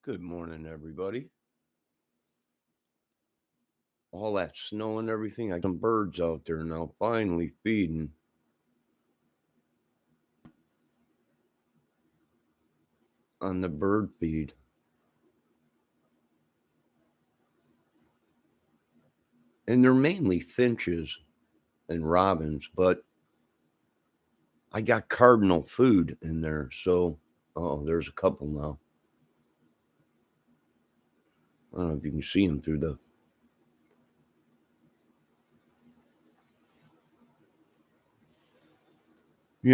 Good morning, everybody. All that snow and everything. I got some birds out there now, finally feeding on the bird feed. And they're mainly finches and robins, but I got cardinal food in there. So, there's a couple now. I don't know if you can see them through the.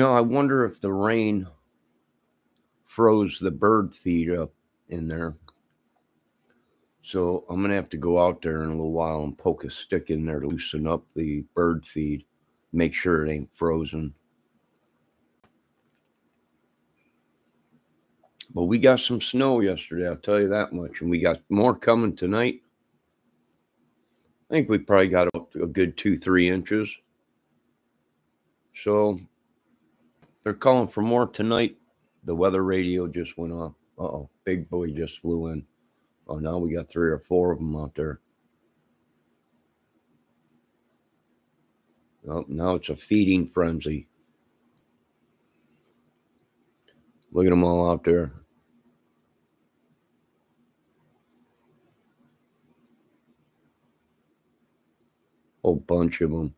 I wonder if the rain froze the bird feed up in there. So I'm going to have to go out there in a little while and poke a stick in there to loosen up the bird feed, make sure it ain't frozen. But we got some snow yesterday, I'll tell you that much. And we got more coming tonight. I think we probably got a good 2-3 inches. So they're calling for more tonight. The weather radio just went off. Big boy just flew in. Oh, now we got 3 or 4 of them out there. Oh, now it's a feeding frenzy. Look at them all out there. Whole bunch of them.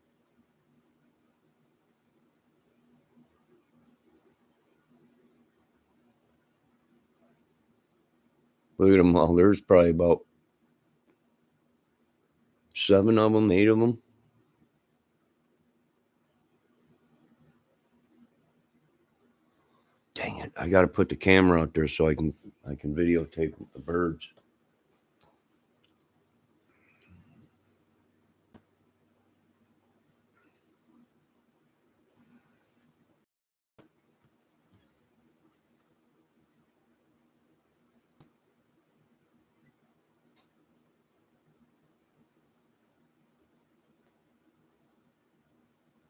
Look at them all. There's probably about 7 of them, 8 of them. Dang it! I got to put the camera out there so I can videotape the birds.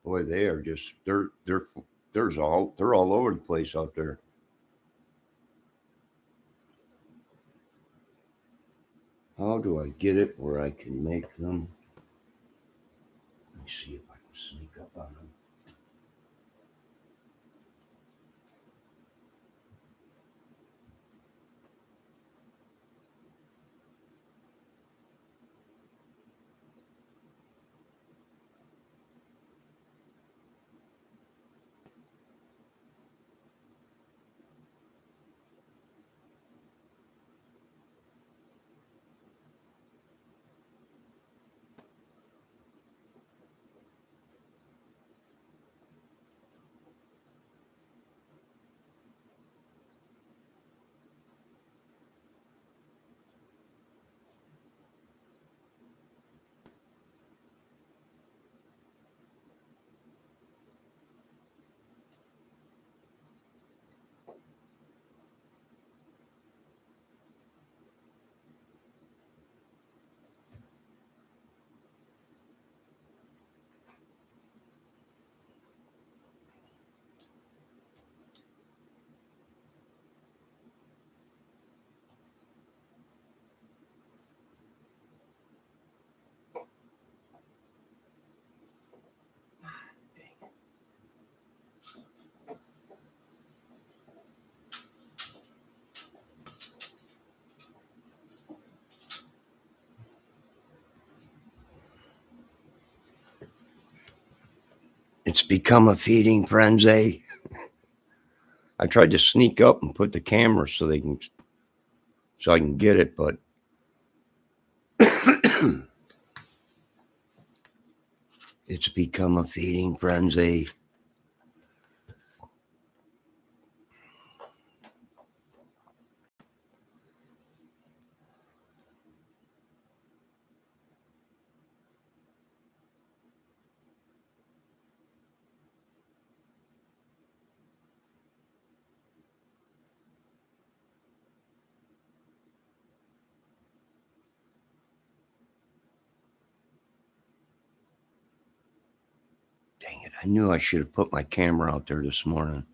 Boy, they are just they're all over the place out there. How do I get it where I can make them? Let me see if I can sneak up on them. It's become a feeding frenzy. I tried to sneak up and put the camera so I can get it, but it's become a feeding frenzy. Dang it! I knew I should have put my camera out there this morning.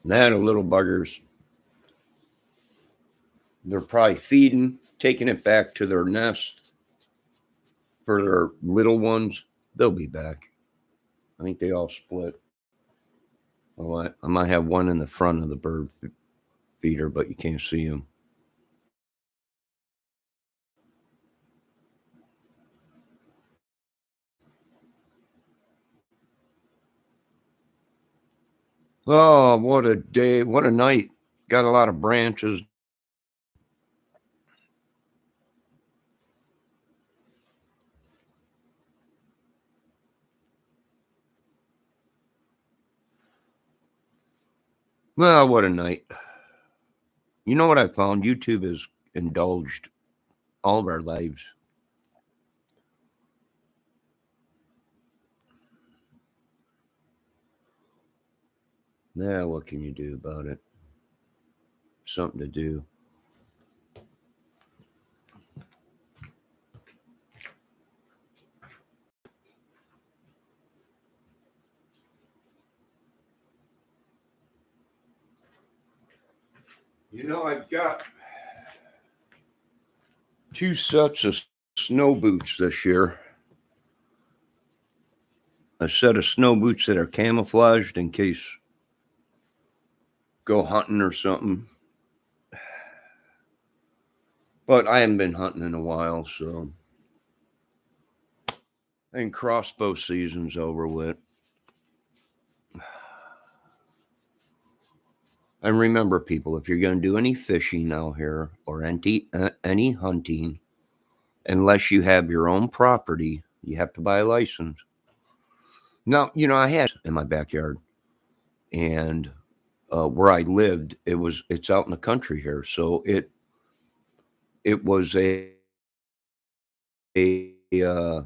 That little buggers, they're probably feeding, taking it back to their nest for their little ones. They'll be back. I think they all split. I might have one in the front of the bird feeder, but you can't see them. Oh, what a day. What a night. Got a lot of branches. Well, what a night. You know what I found? YouTube has indulged all of our lives. Now, what can you do about it? Something to do. You know, I've got 2 sets of snow boots this year. A set of snow boots that are camouflaged in case go hunting or something. But I haven't been hunting in a while, so I think crossbow season's over with. And remember, people, if you're going to do any fishing out here or any hunting, unless you have your own property, you have to buy a license. Now, you know, I had in my backyard, and where I lived, it's out in the country here, so it was a, uh,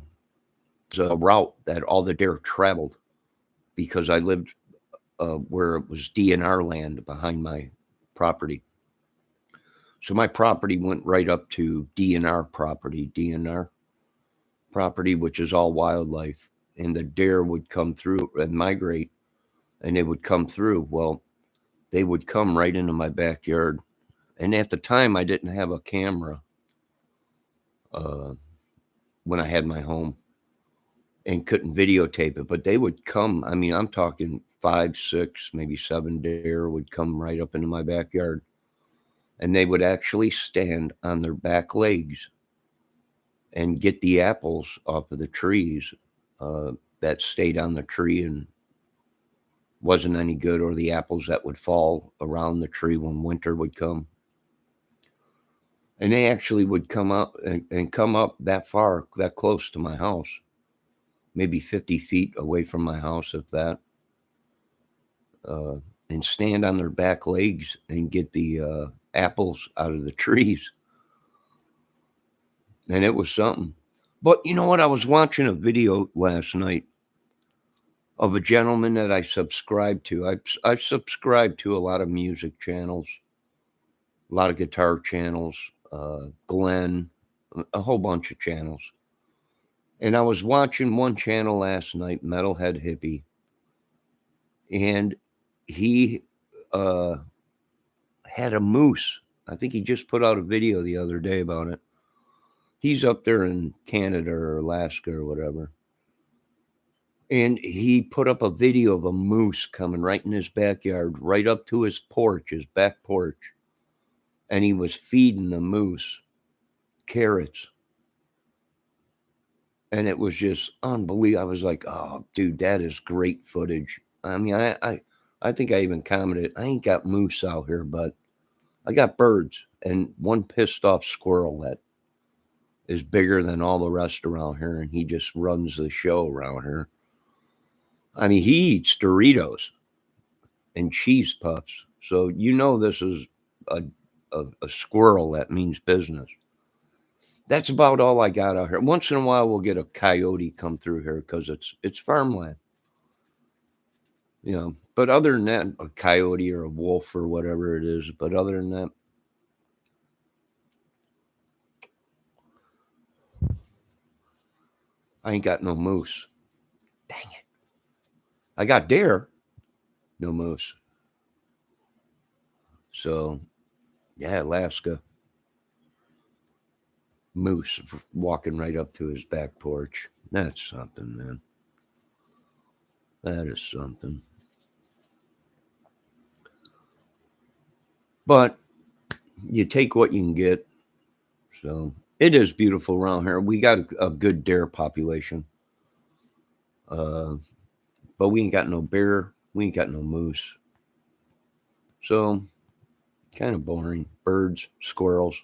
a route that all the deer traveled because I lived where it was DNR land behind my property. So my property went right up to DNR property, which is all wildlife. And the deer would come through and migrate, and they would come through. Well, they would come right into my backyard. And at the time, I didn't have a camera when I had my home and couldn't videotape it, but they would come. I mean, I'm talking 5, 6, maybe 7 deer would come right up into my backyard. And they would actually stand on their back legs and get the apples off of the trees that stayed on the tree and wasn't any good, or the apples that would fall around the tree when winter would come. And they actually would come up and come up that far, that close to my house, maybe 50 feet away from my house, if that, and stand on their back legs and get the apples out of the trees. And it was something. But you know what? I was watching a video last night of a gentleman that I subscribe to. I've subscribed to a lot of music channels, a lot of guitar channels, Glenn, a whole bunch of channels. And I was watching one channel last night, Metalhead Hippie, and he had a moose. I think he just put out a video the other day about it. He's up there in Canada or Alaska or whatever. And he put up a video of a moose coming right in his backyard, right up to his porch, his back porch. And he was feeding the moose carrots. And it was just unbelievable. I was like, oh, dude, that is great footage. I mean, I think I even commented, I ain't got moose out here, but I got birds and one pissed off squirrel that is bigger than all the rest around here. And he just runs the show around here. I mean, he eats Doritos and cheese puffs. So you know this is a squirrel that means business. That's about all I got out here. Once in a while, we'll get a coyote come through here because it's farmland, you know. But other than that, a coyote or a wolf or whatever it is. But other than that, I ain't got no moose. Dang it! I got deer, no moose. So, yeah, Alaska. Moose walking right up to his back porch. That's something, man. That is something. But you take what you can get. So it is beautiful around here. We got a good deer population. But we ain't got no bear. We ain't got no moose. So kind of boring. Birds, squirrels,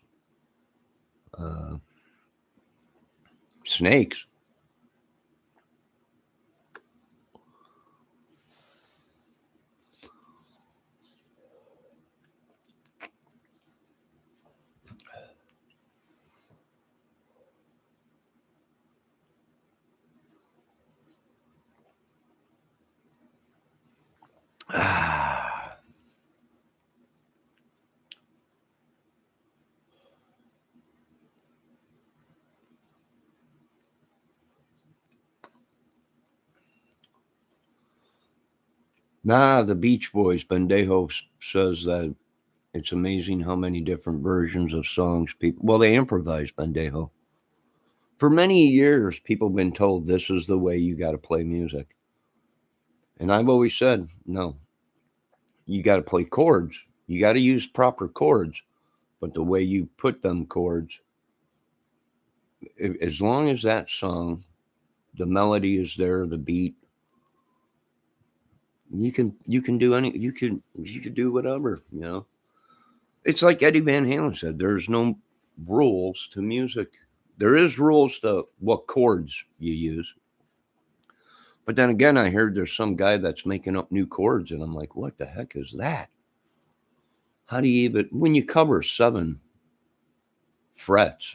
uh, snakes. Ah. Nah, the Beach Boys, Bendejo says that it's amazing how many different versions of songs people, well, they improvise, Bendejo. For many years, people have been told this is the way you got to play music. And I've always said, no, you got to play chords. You got to use proper chords. But the way you put them chords, as long as that song, the melody is there, the beat, you can do any you can do whatever, you know. It's like Eddie Van Halen said, there's no rules to music. There is rules to what chords you use. But then again, I heard there's some guy that's making up new chords, and I'm like, what the heck is that? How do you even, when you cover 7 frets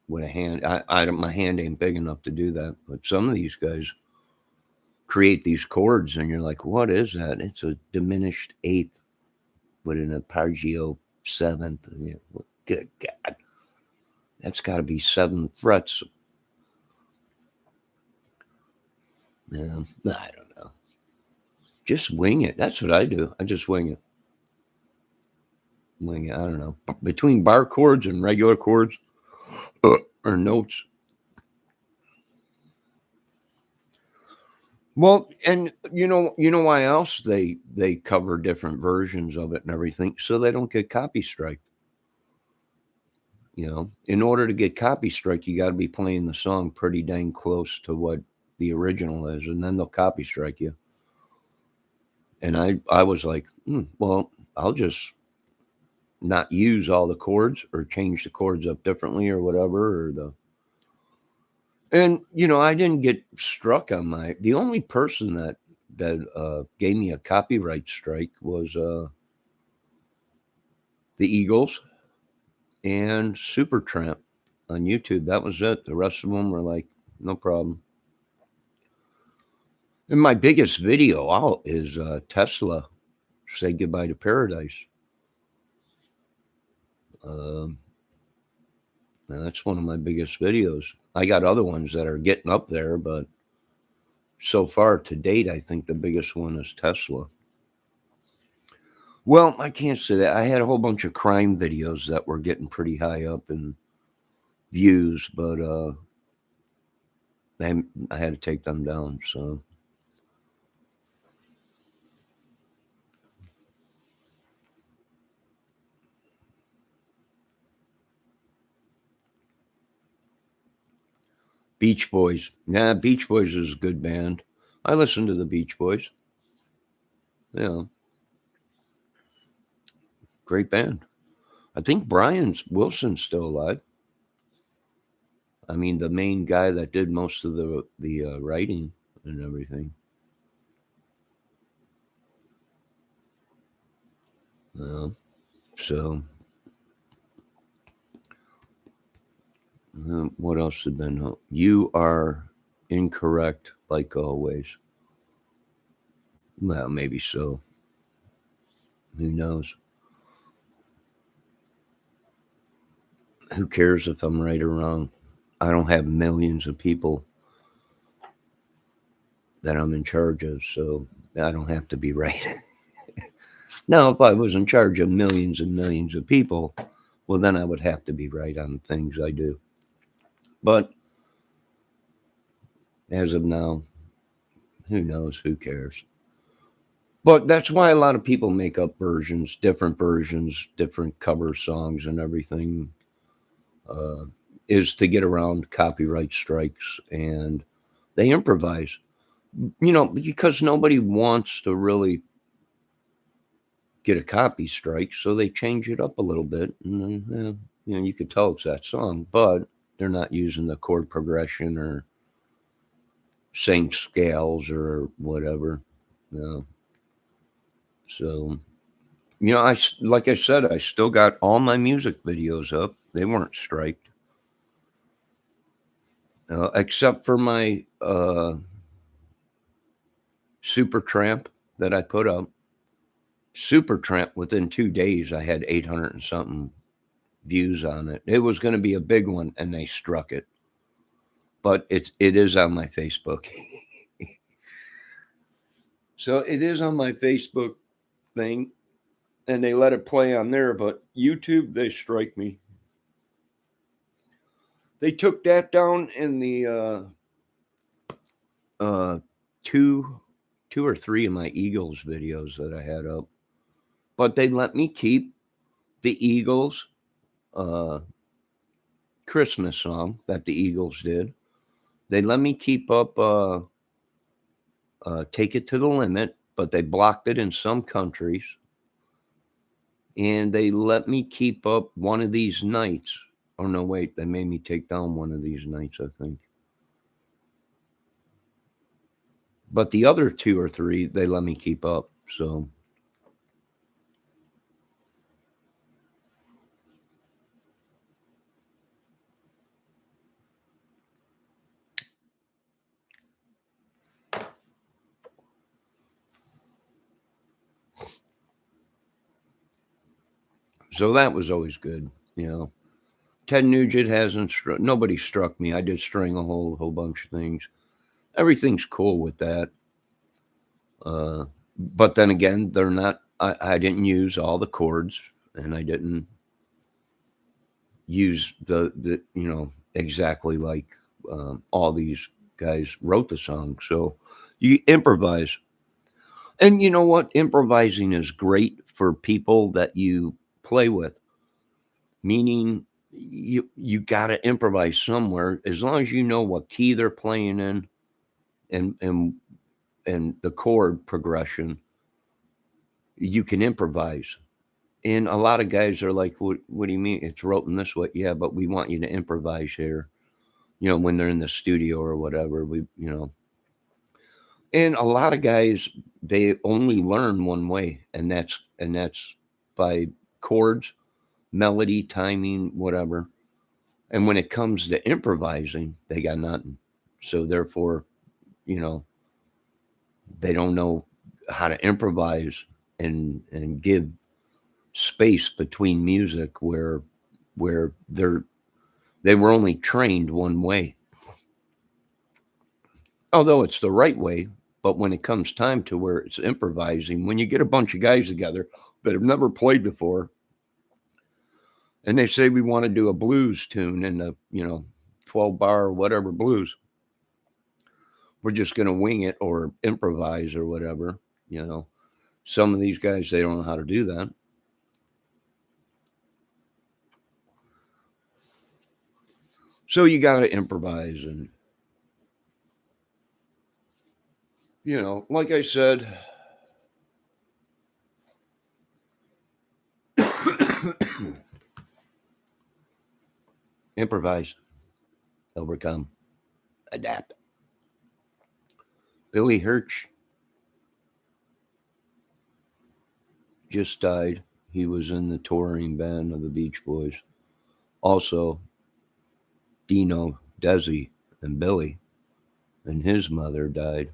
with a hand, my hand ain't big enough to do that. But some of these guys create these chords, and you're like, what is that? It's a diminished eighth with an arpeggio seventh. Good God. That's got to be 7 frets. Yeah, I don't know. Just wing it. That's what I do. I just wing it. Wing it. I don't know. Between bar chords and regular chords or notes. Well, and you know why else they cover different versions of it and everything, so they don't get copy strike. In order to get copy strike, you got to be playing the song pretty dang close to what the original is, and then they'll copy strike you. And I was like, well, I'll just not use all the chords or change the chords up differently or whatever, and I didn't get struck on the only person that gave me a copyright strike was the Eagles and Supertramp on YouTube. That was it. The rest of them were like, no problem. And my biggest video out is Tesla Say Goodbye to Paradise. That's one of my biggest videos. I got other ones that are getting up there, but so far to date, I think the biggest one is Tesla. Well, I can't say that. I had a whole bunch of crime videos that were getting pretty high up in views, but I had to take them down. So Beach Boys. Yeah, Beach Boys is a good band. I listen to the Beach Boys. Yeah. Great band. I think Brian Wilson's still alive. I mean, the main guy that did most of the writing and everything. So, what else has been? You are incorrect, like always. Well, maybe so. Who knows? Who cares if I'm right or wrong? I don't have millions of people that I'm in charge of, so I don't have to be right. Now, if I was in charge of millions and millions of people, well, then I would have to be right on things I do. But as of now, who knows? Who cares? But that's why a lot of people make up versions, different cover songs and everything, uh, is to get around copyright strikes, and they improvise. Because nobody wants to really get a copy strike, so they change it up a little bit, and then, you could tell it's that song, but they're not using the chord progression or same scales or whatever. No. So, like I said, I still got all my music videos up. They weren't striked, except for my Supertramp that I put up. Supertramp, within 2 days, I had 800 and something views on it. It was going to be a big one, and they struck it. But it is on my Facebook. So it is on my Facebook thing, and they let it play on there. But YouTube, they strike me. They took that down in the two or three of my Eagles videos that I had up, but they let me keep the Eagles Christmas song that the Eagles did. They let me keep up Take It to the Limit, but they blocked it in some countries. And they let me keep up One of These Nights. Oh, no, wait, they made me take down One of These Nights, I think. But the other two or three, they let me keep up. So that was always good, Ted Nugent hasn't nobody struck me. I did string a whole bunch of things. Everything's cool with that. But then again, they're not. I didn't use all the chords, and I didn't use the exactly like all these guys wrote the song. So you improvise, and you know what? Improvising is great for people that you play with. Meaning, you got to improvise somewhere as long as you know what key they're playing in, and the chord progression. You can improvise. And a lot of guys are like, what do you mean? It's wrote in this way. Yeah, but we want you to improvise here, when they're in the studio or whatever. And a lot of guys, they only learn one way, and that's by chords, melody, timing, whatever. And when it comes to improvising, they got nothing. So therefore, you know, they don't know how to improvise and give space between music where they were only trained one way. Although it's the right way, but when it comes time to where it's improvising, when you get a bunch of guys together that have never played before, and they say we want to do a blues tune in the 12 bar or whatever blues, we're just going to wing it or improvise or whatever. Some of these guys, they don't know how to do that. So you got to improvise. And like I said, improvise, overcome, adapt. Billy Hirsch just died. He was in the touring band of the Beach Boys. Also, Dino, Desi, and Billy, and his mother died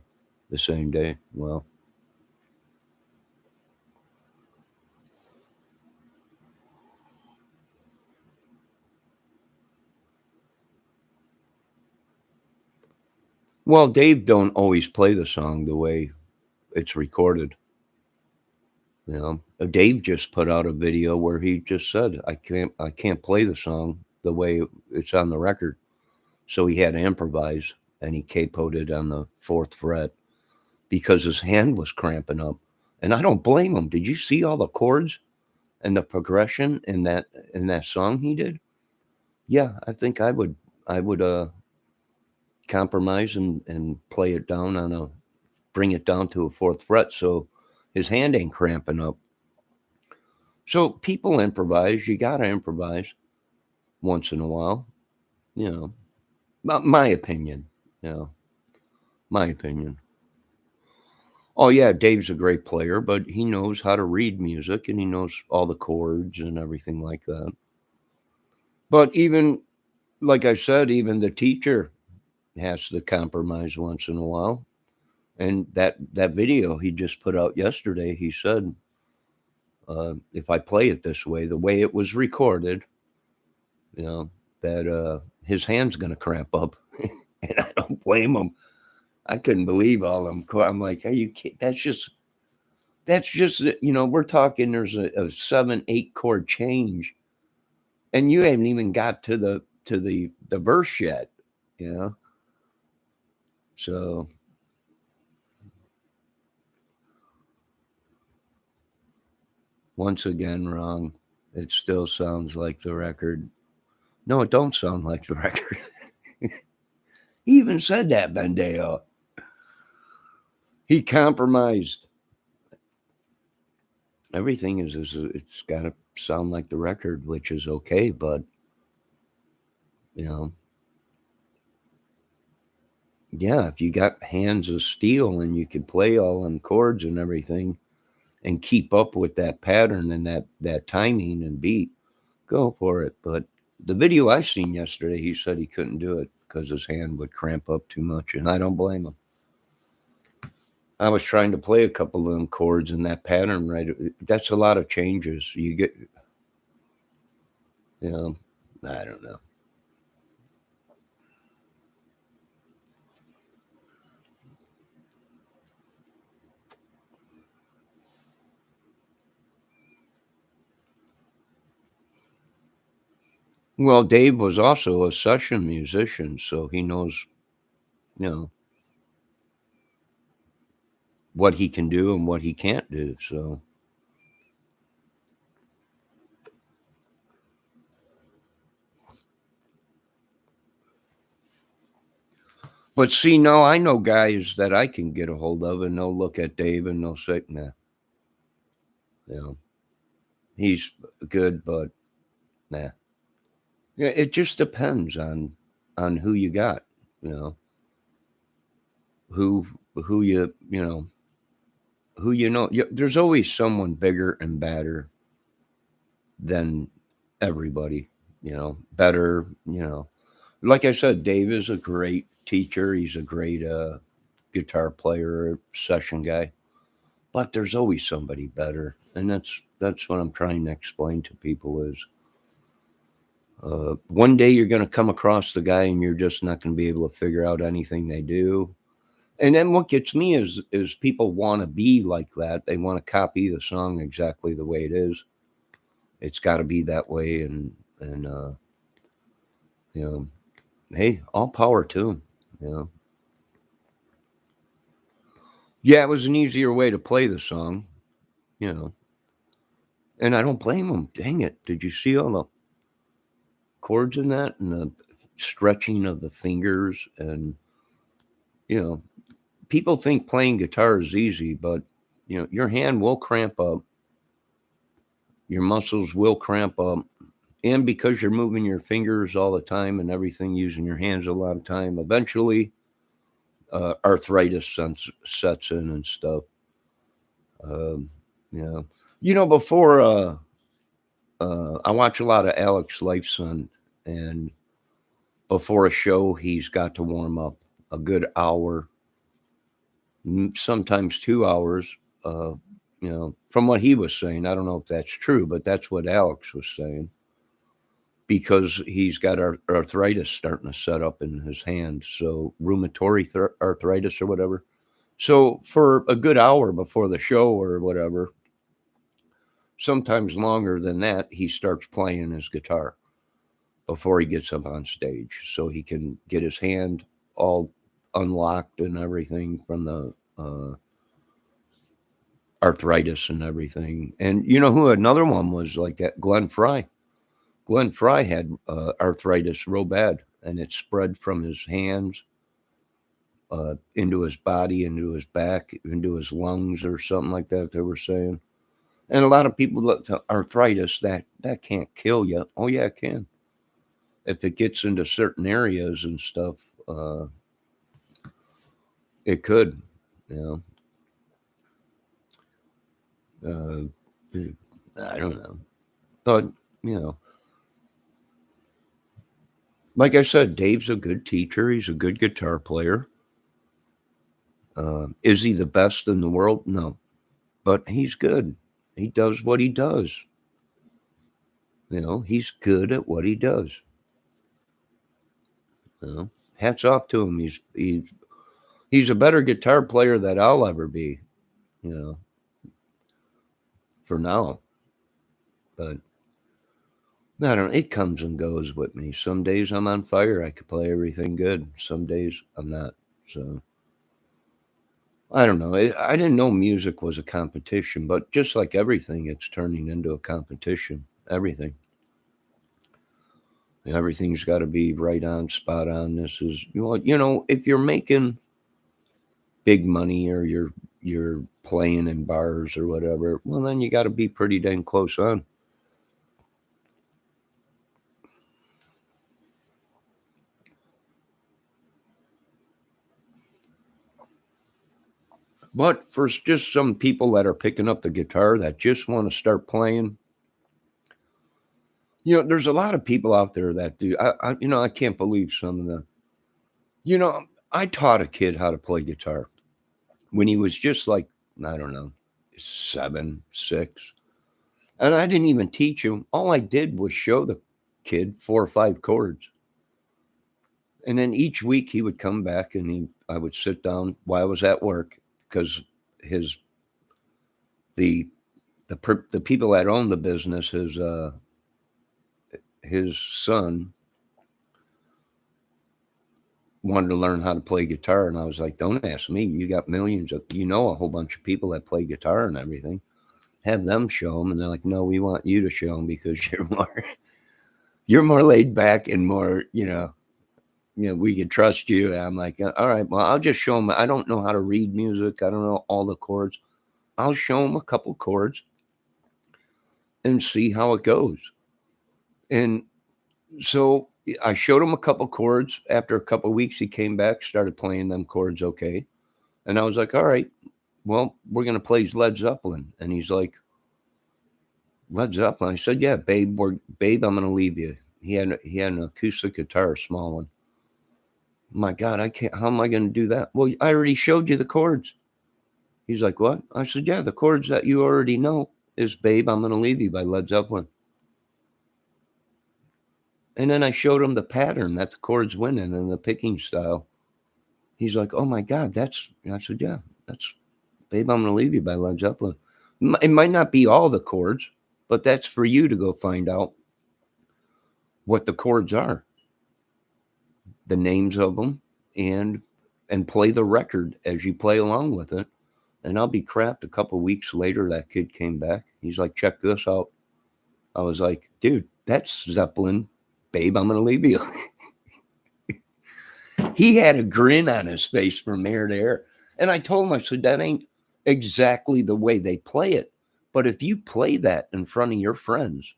the same day. Well, Dave don't always play the song the way it's recorded. Dave just put out a video where he just said, I can't play the song the way it's on the record. So he had to improvise, and he capoed it on the fourth fret because his hand was cramping up. And I don't blame him. Did you see all the chords and the progression in that song he did? Yeah, I think I would compromise and play it down bring it down to a fourth fret so his hand ain't cramping up. So people improvise. You got to improvise once in a while, you know. My opinion, you know, my opinion. Oh yeah, Dave's a great player, but he knows how to read music and he knows all the chords and everything like that. But even like I said, even the teacher has to compromise once in a while. And that video he just put out yesterday, he said, if I play it this way, the way it was recorded, you know, that his hand's gonna cramp up, and I don't blame him. I couldn't believe all them. I'm like, are you kidding? That's just we're talking. There's a 7-8 chord change, and you haven't even got to the verse yet, you know. So once again, wrong. It still sounds like the record. No, it don't sound like the record. He even said that, Bandeo. He compromised. Everything is it's got to sound like the record, which is okay, but you know, yeah, if you got hands of steel and you can play all them chords and everything and keep up with that pattern and that timing and beat, go for it. But the video I seen yesterday, he said he couldn't do it because his hand would cramp up too much, and I don't blame him. I was trying to play a couple of them chords in that pattern, right? That's a lot of changes. You get, you know, I don't know. Well, Dave was also a session musician, so he knows, you know, what he can do and what he can't do. So, but see, no, I know guys that I can get a hold of, and they'll look at Dave and they'll say, "Nah, you know, he's good, but nah." Yeah, it just depends on who you got, you know, who who you know. There's always someone bigger and badder than everybody, better, like I said, Dave is a great teacher. He's a great guitar player, session guy, but there's always somebody better. And that's what I'm trying to explain to people is one day you're going to come across the guy and you're just not going to be able to figure out anything they do. And then what gets me is people want to be like that. They want to copy the song exactly the way it is. It's got to be that way, and you know, hey, all power to them. You know, yeah, it was an easier way to play the song. You know, and I don't blame them. Dang it! Did you see all the chords in that and the stretching of the fingers? And people think playing guitar is easy, but your hand will cramp up, your muscles will cramp up, and because you're moving your fingers all the time and everything, using your hands a lot of time, eventually arthritis sets in and stuff. Um, you know, before I watch a lot of Alex Lifeson, and before a show, he's got to warm up a good hour, sometimes 2 hours. From what he was saying, I don't know if that's true, but that's what Alex was saying because he's got arthritis starting to set up in his hand, so rheumatoid arthritis or whatever. So for a good hour before the show or whatever, sometimes longer than that, he starts playing his guitar before he gets up on stage, so he can get his hand all unlocked and everything from the arthritis and everything. And you know who another one was like that? Glenn Fry. Glenn Fry had arthritis real bad, and it spread from his hands into his body, into his back, into his lungs, or something like that. They were saying, and a lot of people look to arthritis that can't kill you. Oh yeah, it can. If it gets into certain areas and stuff, it could. You know, I don't know, but you know, like I said, Dave's a good teacher. He's a good guitar player. Is he the best in the world? No, but he's good. He does what he does. You know, he's good at what he does. You know, hats off to him. He's a better guitar player than I'll ever be. You know, for now. But I don't know. It comes and goes with me. Some days I'm on fire. I could play everything good. Some days I'm not. So I don't know. I didn't know music was a competition, but just like everything, it's turning into a competition. Everything. Everything's got to be right on, spot on. This is you know, if you're making big money or you're playing in bars or whatever, well then you got to be pretty dang close on. But for just some people that are picking up the guitar that just want to start playing, you know, there's a lot of people out there that do. You know, I can't believe some of the. You know, I taught a kid how to play guitar when he was just like, I don't know, 7, 6, and I didn't even teach him. All I did was show the kid 4 or 5 chords, and then each week he would come back and I would sit down while I was at work because his the the people that own the business, his son wanted to learn how to play guitar, and I was like, don't ask me. You got millions of, you know, a whole bunch of people that play guitar and everything. Have them show them. And they're like, no, we want you to show them because you're more laid back and more, you know, we can trust you. And I'm like, all right, well, I'll just show them. I don't know how to read music. I don't know all the chords. I'll show them a couple chords and see how it goes. And so I showed him a couple chords. After a couple weeks, he came back, started playing them chords okay. And I was like, all right, well, we're going to play Led Zeppelin. And he's like, Led Zeppelin? I said, yeah, babe, I'm going to leave you. He had an acoustic guitar, a small one. My God, I can't, how am I going to do that? Well, I already showed you the chords. He's like, what? I said, yeah, the chords that you already know is Babe, I'm going to Leave You by Led Zeppelin. And then I showed him the pattern that the chords went in and the picking style. He's like, oh my God, I said, yeah, that's Babe, I'm going to Leave You by Led Zeppelin. It might not be all the chords, but that's for you to go find out what the chords are, the names of them, and play the record as you play along with it. And I'll be crapped. A couple of weeks later, that kid came back. He's like, check this out. I was like, dude, that's Zeppelin. Babe, I'm going to Leave You. He had a grin on his face from ear to ear. And I told him, I said, that ain't exactly the way they play it. But if you play that in front of your friends,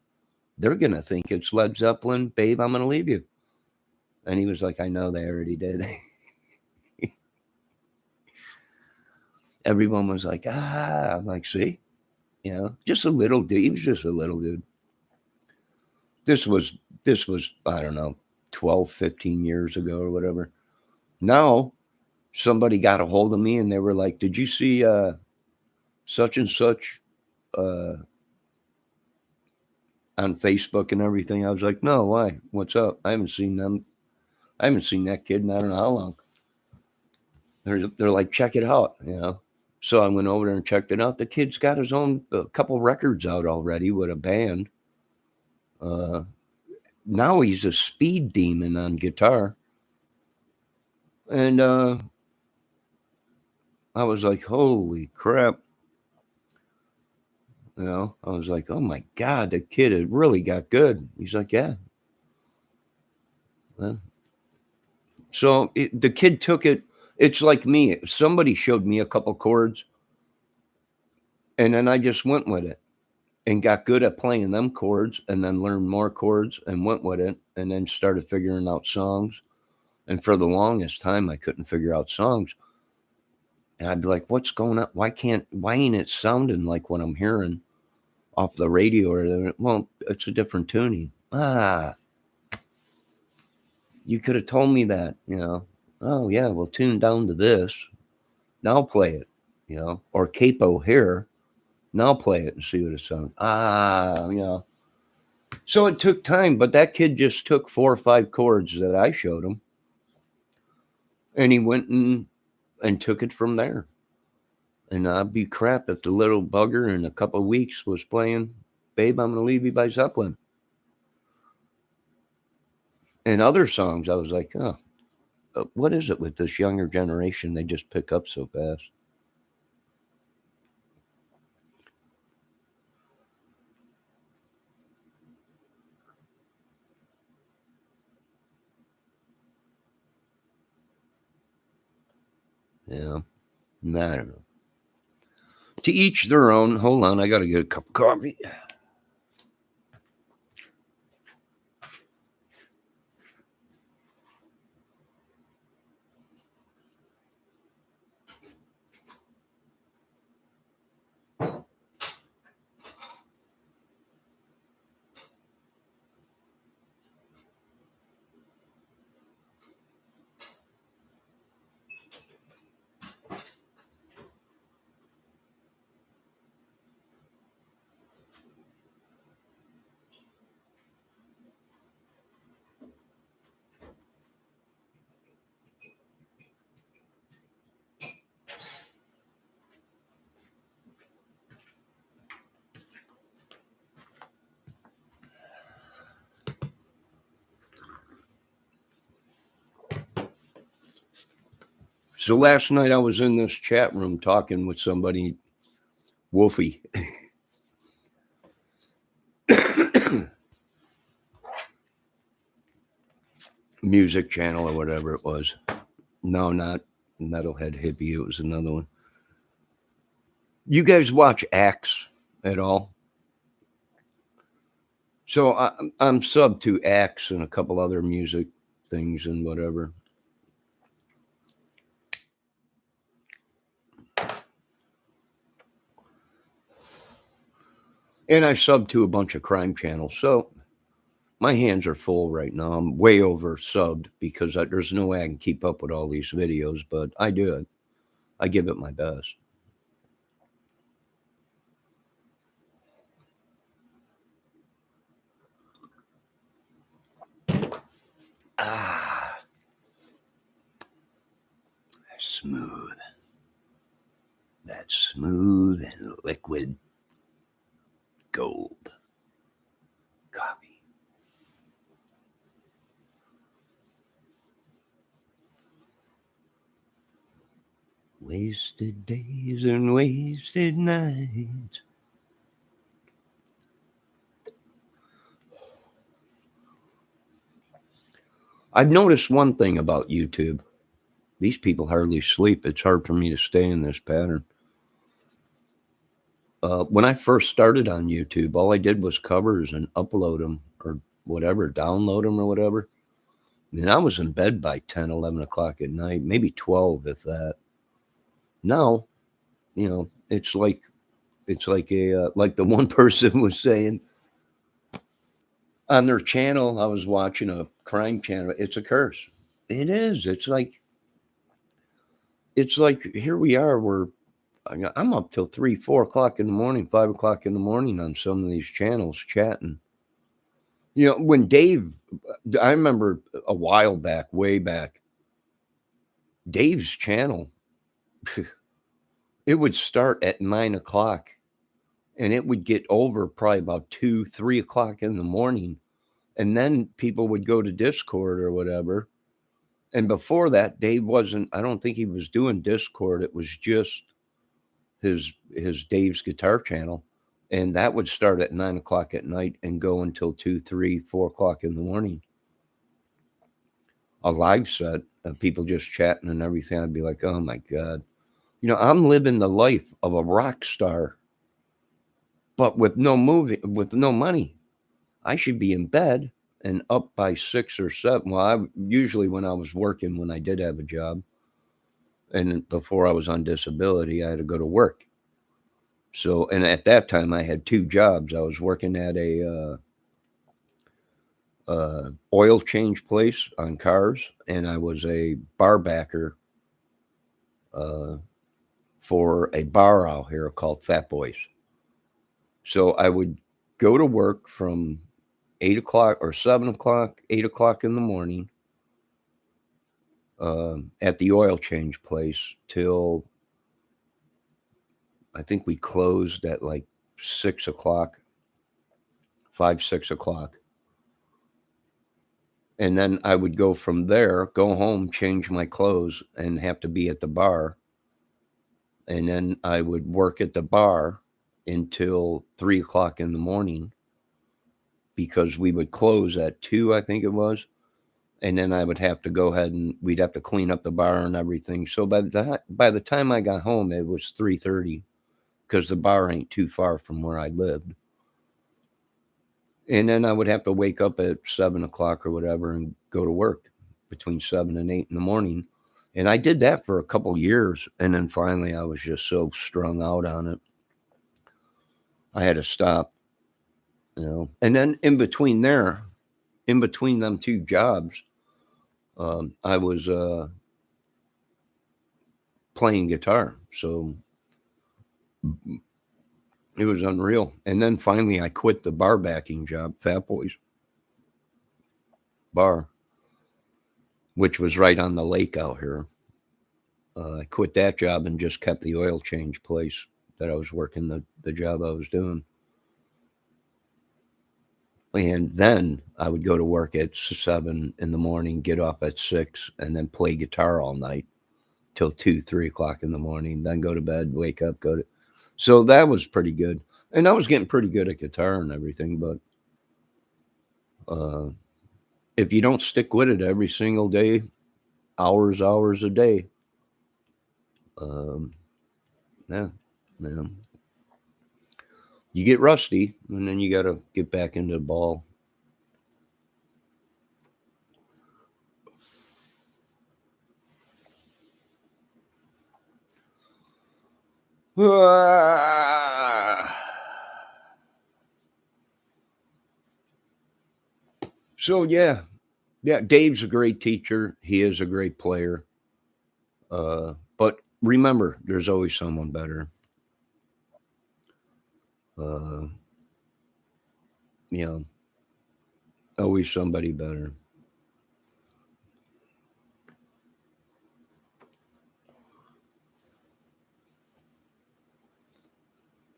they're going to think it's Led Zeppelin, Babe, I'm going to Leave You. And he was like, I know, they already did. Everyone was like, ah. I'm like, see? You know, just a little dude. He was just a little dude. This was, I don't know, 12, 15 years ago or whatever. Now, somebody got a hold of me and they were like, did you see such and such on Facebook and everything? I was like, no, why? What's up? I haven't seen them. I haven't seen that kid in I don't know how long. They're like, check it out, you know. So I went over there and checked it out. The kid's got his own a couple records out already with a band. Now he's a speed demon on guitar. And I was like, holy crap. You know, I was like, oh my God, the kid had really got good. He's like, yeah. Well, so the kid took it. It's like me. Somebody showed me a couple chords, and then I just went with it and got good at playing them chords, and then learned more chords and went with it, and then started figuring out songs. And for the longest time, I couldn't figure out songs. And I'd be like, what's going on? Why ain't it sounding like what I'm hearing off the radio? Or, well, it's a different tuning. You could have told me that, you know. Oh, yeah, well, tune down to this. Now play it, you know. Or capo here. Now play it and see what it sounds. You know. So it took time, but that kid just took 4 or 5 chords that I showed him. And he went and took it from there. And I'd be crap if the little bugger in a couple of weeks was playing Babe, I'm Gonna Leave You by Zeppelin. And other songs, I was like, oh, what is it with this younger generation? They just pick up so fast. Yeah, I don't know. To each their own. Hold on, I got to get a cup of coffee. So last night I was in this chat room talking with somebody, Wolfie. Music channel or whatever it was. No, not Metalhead Hippie. It was another one. You guys watch Axe at all? So I'm sub to Axe and a couple other music things and whatever. And I sub to a bunch of crime channels. So my hands are full right now. I'm way over subbed because there's no way I can keep up with all these videos, but I do it. I give it my best. Smooth. That's smooth and liquid gold coffee. Wasted days and wasted nights. I've noticed one thing about YouTube. These people hardly sleep. It's hard for me to stay in this pattern. When I first started on YouTube, all I did was covers and upload them or whatever, download them or whatever. And I was in bed by 10, 11 o'clock at night, maybe 12 if that. Now, you know, it's like a like the one person was saying on their channel. I was watching a crime channel. It's a curse. It is. It's like here we are. I'm up till 3, 4 o'clock in the morning, 5 o'clock in the morning on some of these channels chatting. You know, when Dave, I remember a while back, way back, Dave's channel, it would start at 9 o'clock and it would get over probably about 2, 3 o'clock in the morning. And then people would go to Discord or whatever. And before that, Dave wasn't, I don't think he was doing Discord. It was just his Dave's Guitar Channel. And that would start at 9 o'clock at night and go until 2, 3, 4 o'clock in the morning. A live set of people just chatting and everything. I'd be like, oh my God. You know, I'm living the life of a rock star, but with no money. I should be in bed and up by 6 or 7. Well, I usually, when I was working, when I did have a job, and before I was on disability, I had to go to work. So, and at that time, I had 2 jobs. I was working at a oil change place on cars, and I was a bar backer for a bar out here called Fat Boys. So I would go to work from 8 o'clock or 7 o'clock, 8 o'clock in the morning at the oil change place till I think we closed at like 6 o'clock, 5, 6 o'clock. And then I would go from there, go home, change my clothes, and have to be at the bar. And then I would work at the bar until 3 o'clock in the morning because we would close at 2, I think it was. And then I would have to go ahead and we'd have to clean up the bar and everything. So by the time I got home, it was 3:30 because the bar ain't too far from where I lived. And then I would have to wake up at 7 o'clock or whatever and go to work between 7 and 8 in the morning. And I did that for a couple years. And then finally I was just so strung out on it. I had to stop, you know. And then in between them 2 jobs, I was playing guitar. So it was unreal. And then finally I quit the bar backing job, Fat Boys Bar, which was right on the lake out here. I quit that job and just kept the oil change place that I was working, the job I was doing. And then I would go to work at 7 in the morning, get off at 6, and then play guitar all night till 2, 3 o'clock in the morning, then go to bed, wake up, go to. So that was pretty good. And I was getting pretty good at guitar and everything, but if you don't stick with it every single day, hours a day, yeah, man, you get rusty, and then you got to get back into the ball. So yeah, Dave's a great teacher. He is a great player. But remember, there's always someone better. You know, always somebody better.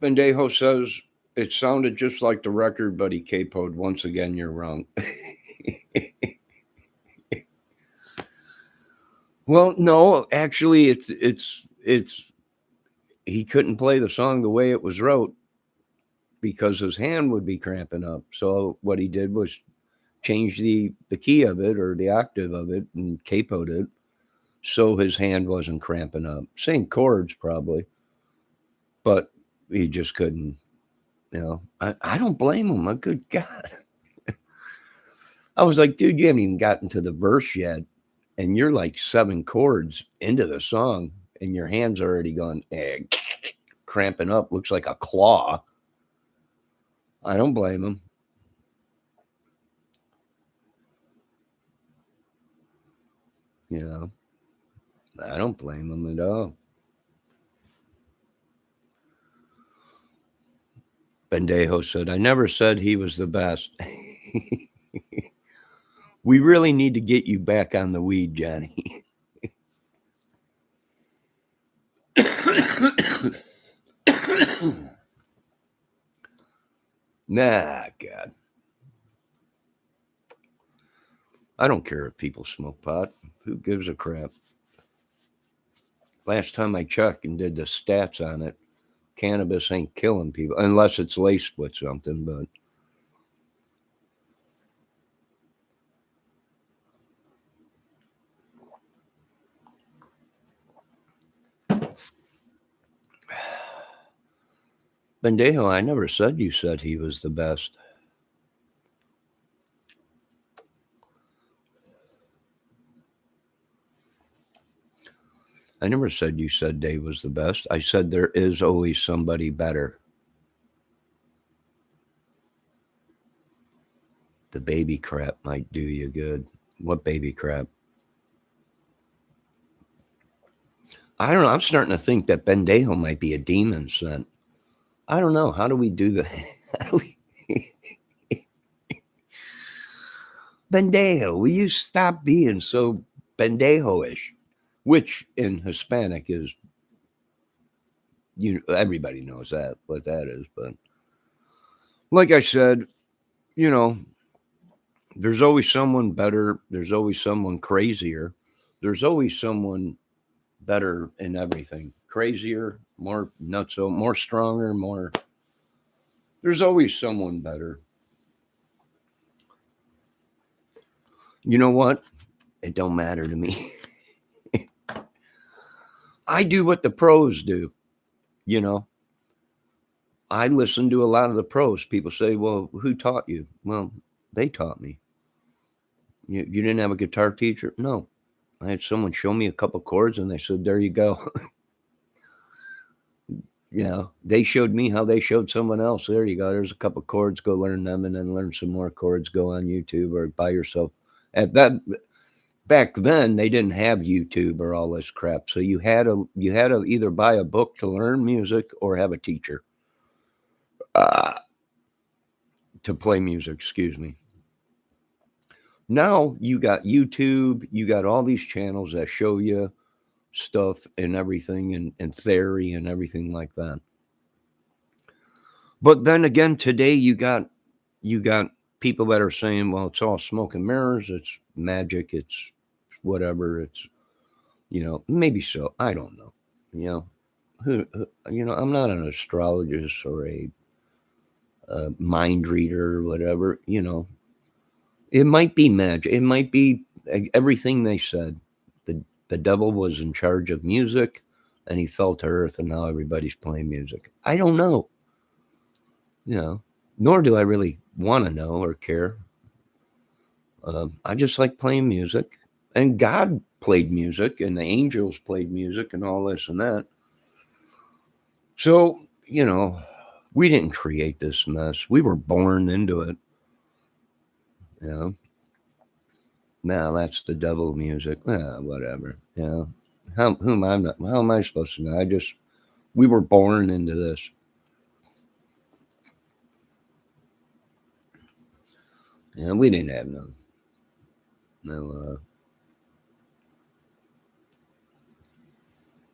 Bendejo says it sounded just like the record, but he capoed. Once again, you're wrong. Well, no, actually, it's he couldn't play the song the way it was wrote because his hand would be cramping up. So what he did was change the key of it or the octave of it and capoed it so his hand wasn't cramping up. Same chords probably, but he just couldn't. You know, I don't blame him. A good God. I was like, dude, you haven't even gotten to the verse yet. And you're like 7 chords into the song and your hand's already gone cramping up. Looks like a claw. I don't blame him. You know, I don't blame him at all. Bendejo said, I never said he was the best. We really need to get you back on the weed, Johnny. Nah, God. I don't care if people smoke pot. Who gives a crap? Last time I checked and did the stats on it, cannabis ain't killing people unless it's laced with something, but Bendejo, I never said you said he was the best. I never said you said Dave was the best. I said there is always somebody better. The baby crap might do you good. What baby crap? I don't know. I'm starting to think that Bendejo might be a demon sent. I don't know. How do we do that? How do we... Bendejo, will you stop being so Bendejo-ish? Which in Hispanic is, everybody knows that, what that is. But like I said, there's always someone better. There's always someone crazier. There's always someone better in everything. Crazier, more nutso, more stronger, more. There's always someone better. You know what? It don't matter to me. I do what the pros do. I listen to a lot of the pros. People say, well, who taught you? Well, they taught me. You didn't have a guitar teacher? No. I had someone show me a couple chords and they said, there you go. They showed me how they showed someone else. There you go. There's a couple chords. Go learn them and then learn some more chords. Go on YouTube or buy yourself. Back then they didn't have YouTube or all this crap. So you had to either buy a book to learn music or have a teacher to play music. Excuse me. Now you got YouTube, you got all these channels that show you stuff and everything and theory and everything like that. But then again, today you got people that are saying, well, it's all smoke and mirrors, it's magic, it's whatever, it's maybe so. I don't know. I'm not an astrologist or a mind reader or whatever, It might be magic. It might be everything they said. The devil was in charge of music and he fell to earth and now everybody's playing music. I don't know. Nor do I really want to know or care. I just like playing music. And God played music and the angels played music and all this and that. So, we didn't create this mess. We were born into it. Now that's the devil music. Whatever. How am I supposed to know? We were born into this. We didn't have no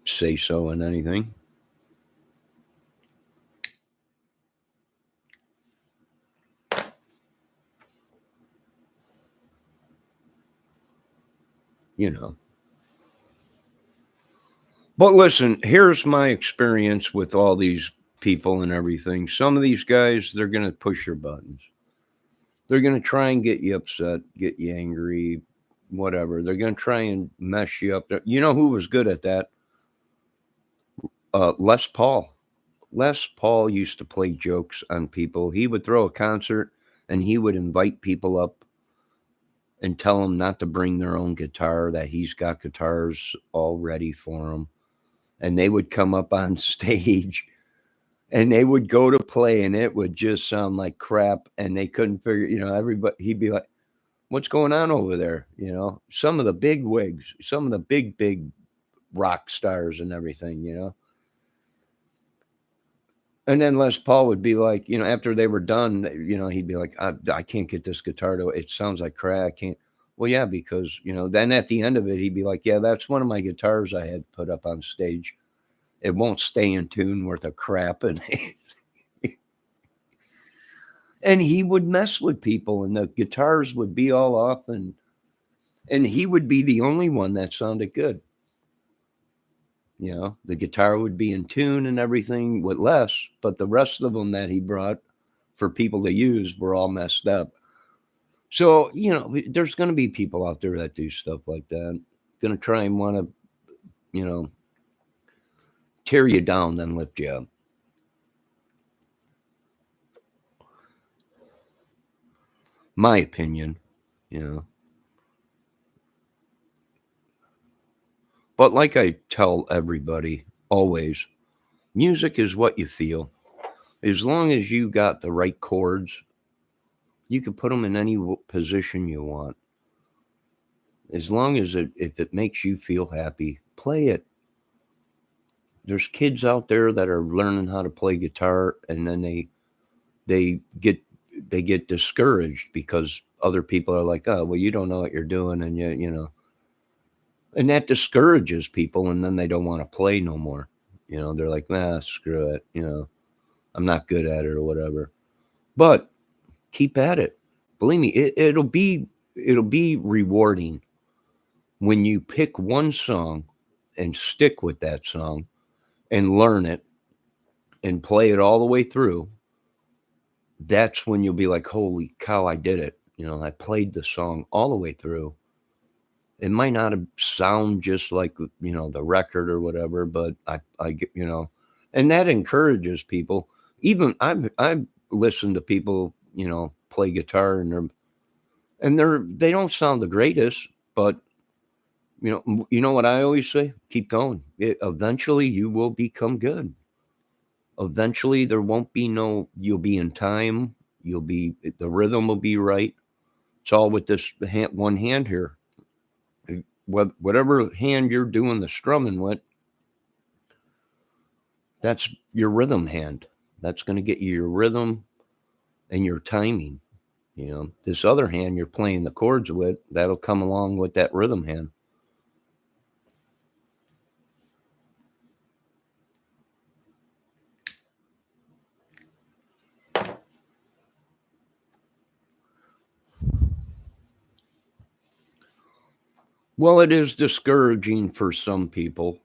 say so in anything. But listen, here's my experience with all these people and everything. Some of these guys, they're going to push your buttons. They're going to try and get you upset, get you angry, whatever. They're going to try and mess you up. You know who was good at that? Les Paul. Les Paul used to play jokes on people. He would throw a concert and he would invite people up and tell them not to bring their own guitar, that he's got guitars all ready for them. And they would come up on stage and they would go to play and it would just sound like crap. And they couldn't figure, everybody, he'd be like, what's going on over there? Some of the big wigs, some of the big rock stars and everything. And then Les Paul would be like, after they were done, he'd be like, I can't get this guitar to, it sounds like crap. I can't. Well, yeah, because, then at the end of it, he'd be like, yeah, that's one of my guitars I had put up on stage. It won't stay in tune worth a crap. And he would mess with people, and the guitars would be all off, and he would be the only one that sounded good. You know, the guitar would be in tune and everything with Les, but the rest of them that he brought for people to use were all messed up. So, you know, there's going to be people out there that do stuff like that, going to try and want to, you know, tear you down, then lift you up. My opinion, you know. But like I tell everybody always, music is what you feel. As long as you got the right chords, you can put them in any position you want. As long as if it makes you feel happy, play it. There's kids out there that are learning how to play guitar, and then they get discouraged because other people are like, oh, well, you don't know what you're doing, and you know, and that discourages people, and then they don't want to play no more. You know, they're like, nah, screw it. You know, I'm not good at it or whatever. But keep at it. Believe me, it'll be rewarding when you pick one song and stick with that song and learn it and play it all the way through. That's when you'll be like, holy cow, I did it. You know, I played the song all the way through. It might not sound just like, you know, the record or whatever, but I get, you know, and that encourages people. Even I've listened to people, you know, play guitar, and they don't sound the greatest, but you know what I always say? Keep going. Eventually you will become good. Eventually there won't be you'll be in time. The rhythm will be right. It's all with this one hand here. Whatever hand you're doing the strumming with, that's your rhythm hand. That's going to get you your rhythm and your timing. You know, this other hand you're playing the chords with, that'll come along with that rhythm hand. Well, it is discouraging for some people,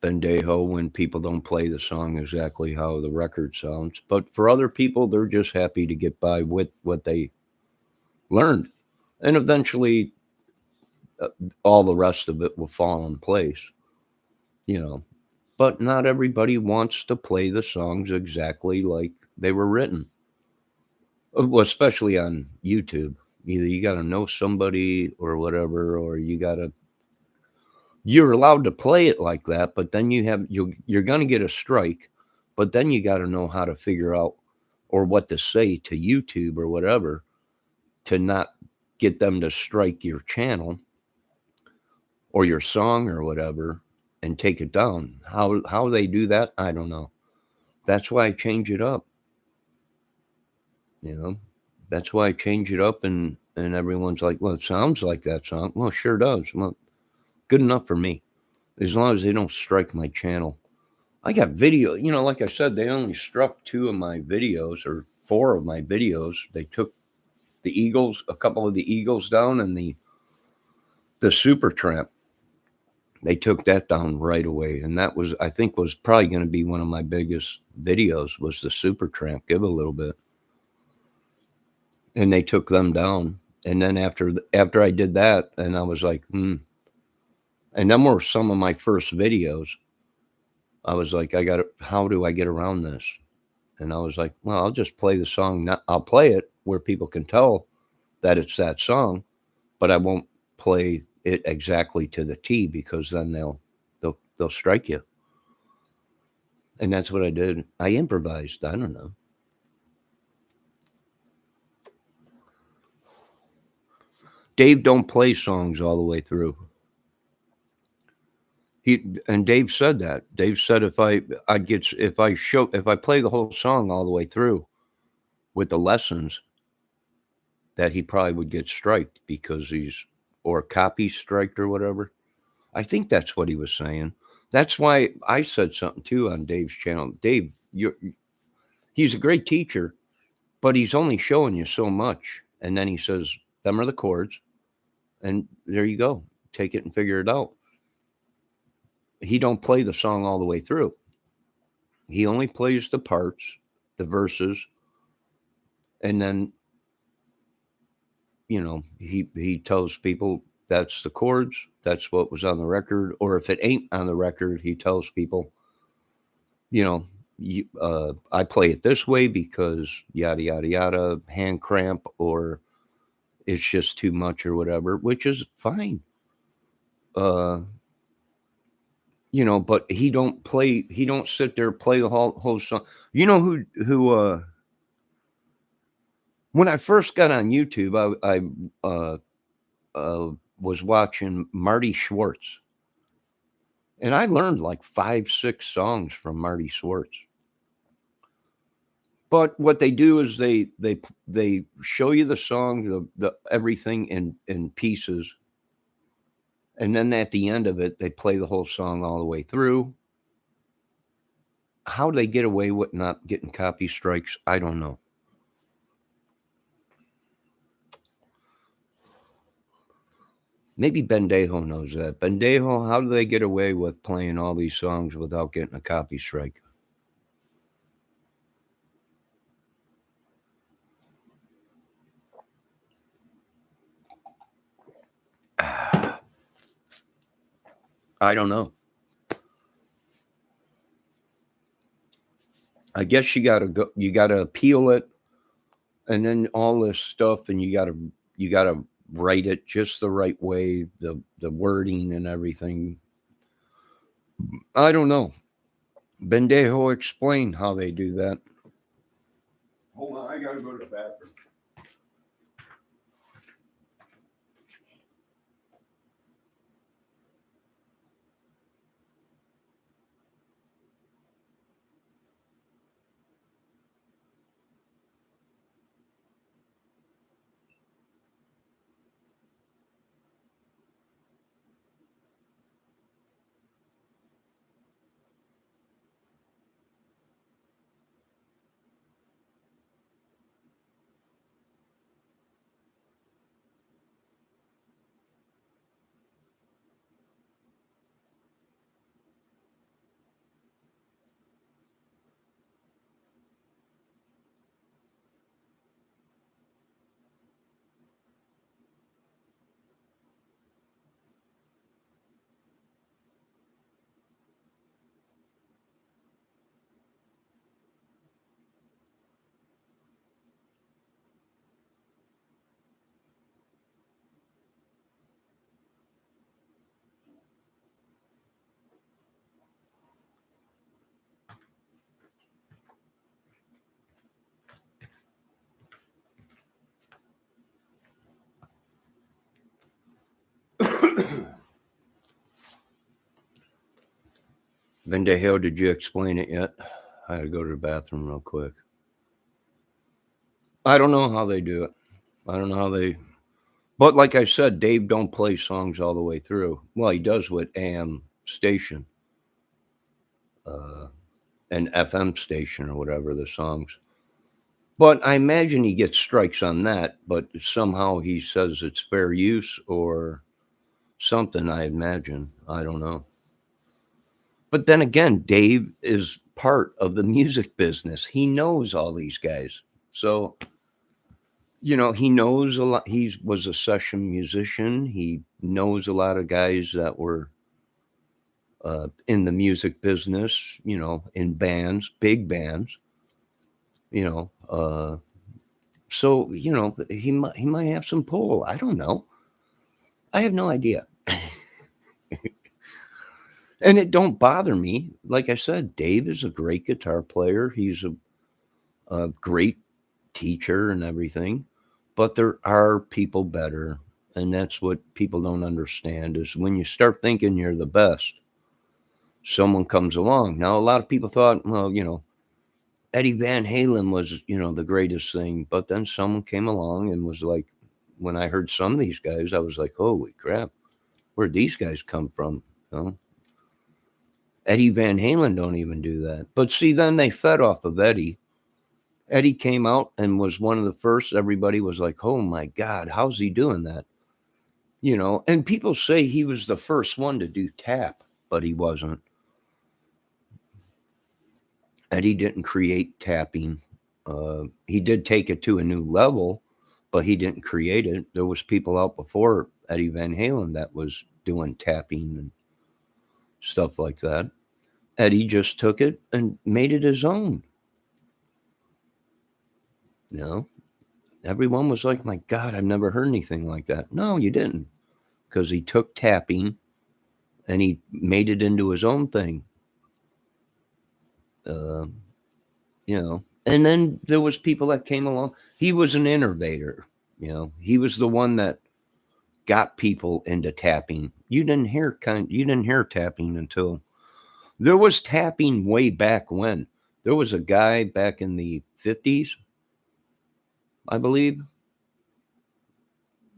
Bendejo, when people don't play the song exactly how the record sounds. But for other people, they're just happy to get by with what they learned. And eventually, all the rest of it will fall in place, you know. But not everybody wants to play the songs exactly like they were written, well, especially on YouTube. Either you got to know somebody or whatever, or you're allowed to play it like that, but then you're going to get a strike, but then you got to know how to figure out or what to say to YouTube or whatever to not get them to strike your channel or your song or whatever and take it down. How they do that, I don't know. That's why I change it up. You know, that's why I change it up, and everyone's like, well, it sounds like that song. Well, it sure does. Well, good enough for me, as long as they don't strike my channel. I got video, you know, like I said, they only struck 2 of my videos or 4 of my videos. They took the Eagles, a couple of the Eagles down, and the Supertramp. They took that down right away, and that was, I think, was probably going to be one of my biggest videos, was the Supertramp. Give a little bit, and they took them down. And then after I did that, and I was like, and then were some of my first videos. I was like, how do I get around this? And I was like, well, I'll just play the song. I'll play it where people can tell that it's that song, but I won't play it exactly to the T, because then they'll strike you. And that's what I did. I improvised. I don't know. Dave don't play songs all the way through. Dave said that. Dave said if I play the whole song all the way through with the lessons, that he probably would get striked because or copy striked or whatever. I think that's what he was saying. That's why I said something too on Dave's channel. Dave, he's a great teacher, but he's only showing you so much. And then he says, them are the chords. And there you go. Take it and figure it out. He don't play the song all the way through. He only plays the parts, the verses, and then he tells people that's the chords, that's what was on the record, or if it ain't on the record, he tells people, I play it this way because yada yada yada, hand cramp, or it's just too much or whatever, which is fine. But he don't sit there play the whole song. You know who when I first got on YouTube, I was watching Marty Schwartz, and I learned like 5, 6 songs from Marty Schwartz. But what they do is they show you the song, the everything in pieces, and then at the end of it, they play the whole song all the way through. How they get away with not getting copy strikes, I don't know. Maybe Bendejo knows that. Bendejo, how do they get away with playing all these songs without getting a copy strike? I don't know. I guess you gotta appeal it, and then all this stuff, and you gotta write it just the right way, the wording and everything. I don't know. Bendejo, explain how they do that. Hold on, I gotta go to the bathroom. Bendejo, did you explain it yet? I had to go to the bathroom real quick. I don't know how they do it. I don't know how they. But like I said, Dave don't play songs all the way through. Well, he does with AM station, an FM station or whatever the songs. But I imagine he gets strikes on that. But somehow he says it's fair use or something. I imagine. I don't know. But then again, Dave is part of the music business. He knows all these guys. So, he knows a lot. He was a session musician. He knows a lot of guys that were in the music business, in bands, big bands, you know. So, he might have some pull. I don't know. I have no idea. And it don't bother me. Like I said, Dave is a great guitar player. He's a great teacher and everything. But there are people better. And that's what people don't understand is when you start thinking you're the best, someone comes along. Now, a lot of people thought, well, Eddie Van Halen was, the greatest thing. But then someone came along and was like, when I heard some of these guys, I was like, holy crap, where'd these guys come from? You know? Eddie Van Halen don't even do that. But see, then they fed off of Eddie. Eddie came out and was one of the first. Everybody was like, oh my God, how's he doing that? And people say he was the first one to do tap, but he wasn't. Eddie didn't create tapping. He did take it to a new level, but he didn't create it. There was people out before Eddie Van Halen that was doing tapping and stuff like that. Eddie just took it and made it his own. Everyone was like, my God, I've never heard anything like that. No, you didn't. Because he took tapping and he made it into his own thing. And then there was people that came along. He was an innovator. He was the one that got people into tapping. You didn't hear tapping until there was tapping way back when. There was a guy back in the 50s, I believe,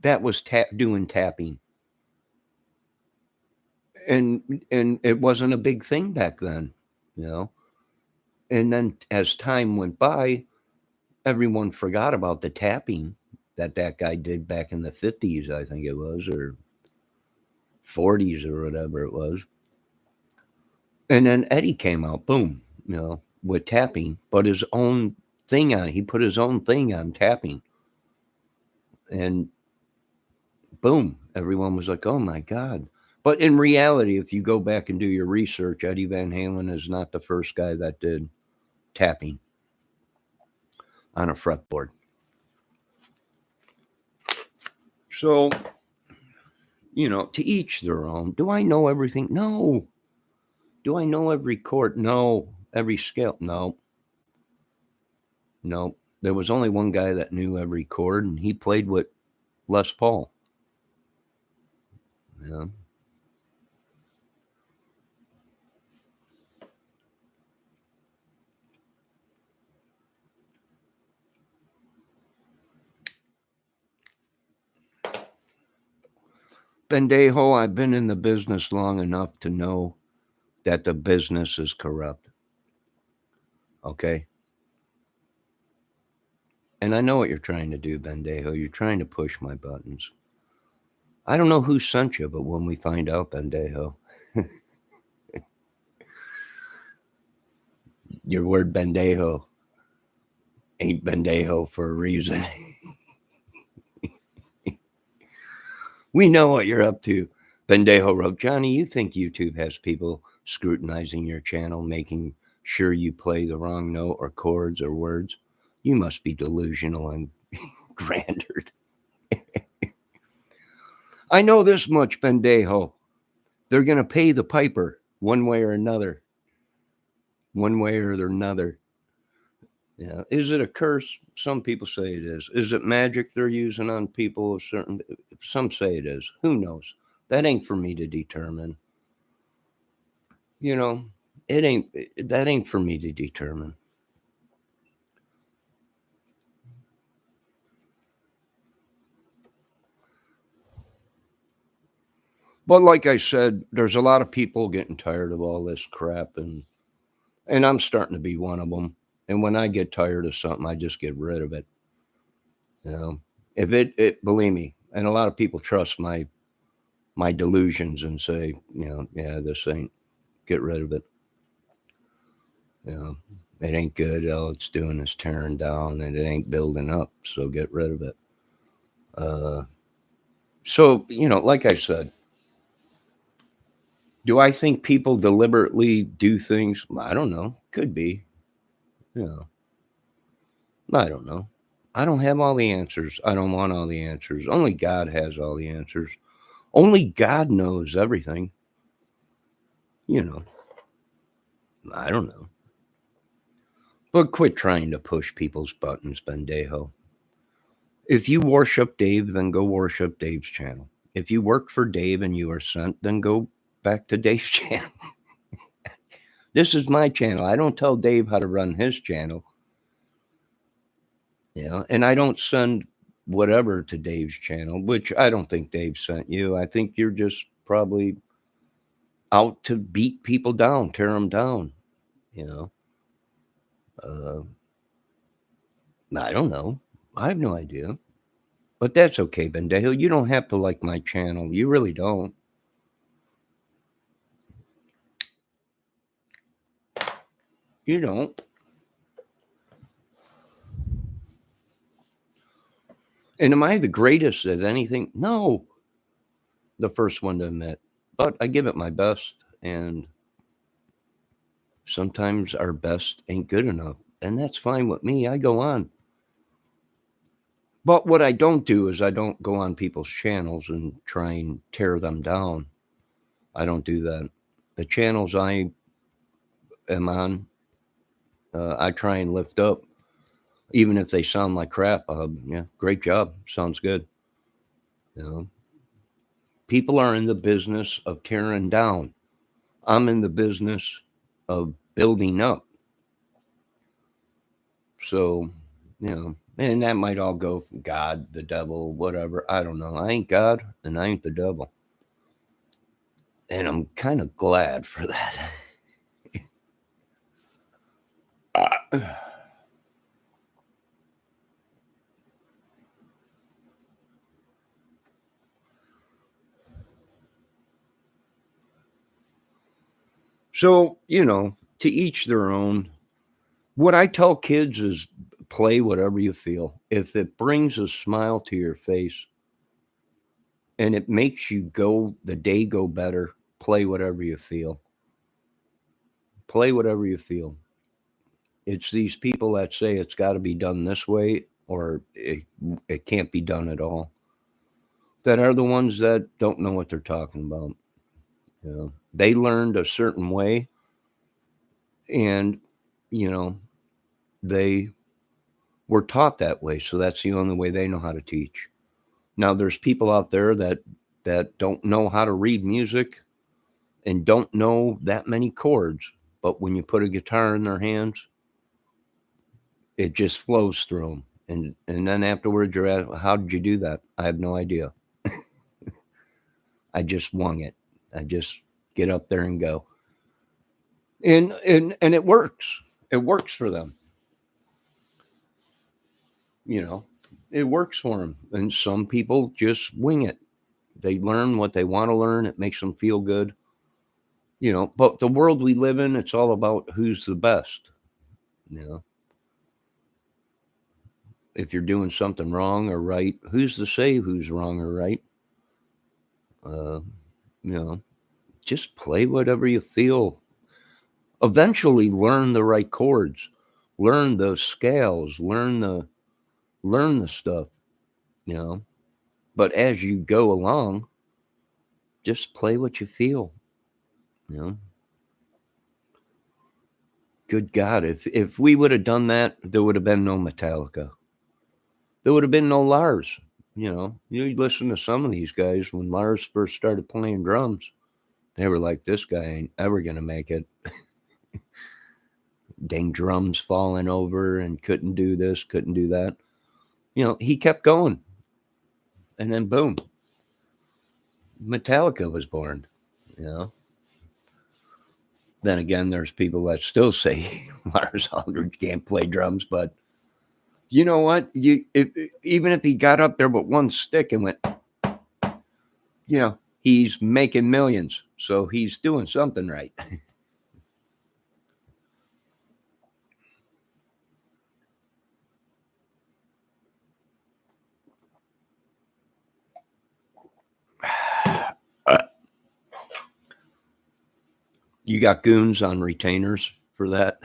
that was doing tapping. And it wasn't a big thing back then, And then as time went by, everyone forgot about the tapping that guy did back in the 50s, I think it was, or 40s or whatever it was. And then Eddie came out, boom, with tapping, but his own thing on. He put his own thing on tapping. And boom, everyone was like, oh my God. But in reality, if you go back and do your research, Eddie Van Halen is not the first guy that did tapping on a fretboard. So, to each their own. Do I know everything? No. Do I know every chord? No. Every scale? No. No. There was only one guy that knew every chord, and he played with Les Paul. Yeah. Bendejo, I've been in the business long enough to know that the business is corrupt. Okay? And I know what you're trying to do, Bendejo. You're trying to push my buttons. I don't know who sent you, but when we find out, Bendejo, your word Bendejo ain't Bendejo for a reason. We know what you're up to. Bendejo wrote, Johnny, you think YouTube has people scrutinizing your channel, making sure you play the wrong note or chords or words? You must be delusional and grandered. I know this much, Bendejo. They're going to pay the piper one way or another. One way or another. Yeah. Is it a curse? Some people say it is. Is it magic they're using on people? Some say it is. Who knows? That ain't for me to determine. That ain't for me to determine. But like I said, there's a lot of people getting tired of all this crap, and I'm starting to be one of them. And when I get tired of something, I just get rid of it. If it believe me, and a lot of people trust my delusions and say, yeah, this ain't, get rid of it. It ain't good. All it's doing is tearing down, and it ain't building up. So get rid of it. So, like I said, do I think people deliberately do things? I don't know. Could be. I don't know. I don't have all the answers. I don't want all the answers. Only God has all the answers. Only God knows everything. I don't know. But quit trying to push people's buttons, Bendejo. If you worship Dave, then go worship Dave's channel. If you work for Dave and you are sent, then go back to Dave's channel. This is my channel. I don't tell Dave how to run his channel. And I don't send whatever to Dave's channel, which I don't think Dave sent you. I think you're just probably out to beat people down, tear them down, you know. Uh, I don't know. I have no idea. But that's okay, Bendejo. You don't have to like my channel. You really don't. You don't. And am I the greatest at anything? No. The first one to admit. But I give it my best. And sometimes our best ain't good enough. And that's fine with me. I go on. But what I don't do is I don't go on people's channels and try and tear them down. I don't do that. The channels I am on, I try and lift up, even if they sound like crap. Yeah, great job. Sounds good. You know, people are in the business of tearing down. I'm in the business of building up. So, and that might all go from God, the devil, whatever. I don't know. I ain't God and I ain't the devil. And I'm kind of glad for that. So, to each their own. What I tell kids is play whatever you feel. If it brings a smile to your face and it makes you the day go better, play whatever you feel. Play whatever you feel. It's these people that say it's got to be done this way or it can't be done at all that are the ones that don't know what they're talking about. They learned a certain way and, they were taught that way. So that's the only way they know how to teach. Now there's people out there that don't know how to read music and don't know that many chords, but when you put a guitar in their hands, it just flows through them. And then afterwards you're asked, how did you do that? I have no idea. I just wung it. I just get up there and go. And it works. It works for them. It works for them. And some people just wing it. They learn what they want to learn. It makes them feel good. But the world we live in, it's all about who's the best. If you're doing something wrong or right, who's to say who's wrong or right? Just play whatever you feel. Eventually learn the right chords, learn the scales, learn the stuff, But as you go along, just play what you feel, Good God, if we would have done that, there would have been no Metallica. There would have been no Lars. You listen to some of these guys when Lars first started playing drums, they were like, this guy ain't ever going to make it. Dang drums falling over and couldn't do this, couldn't do that. He kept going. And then boom, Metallica was born, Then again, there's people that still say Lars Ulrich can't play drums, but you know what? Even if he got up there with one stick and went, he's making millions, so he's doing something right. You got goons on retainers for that?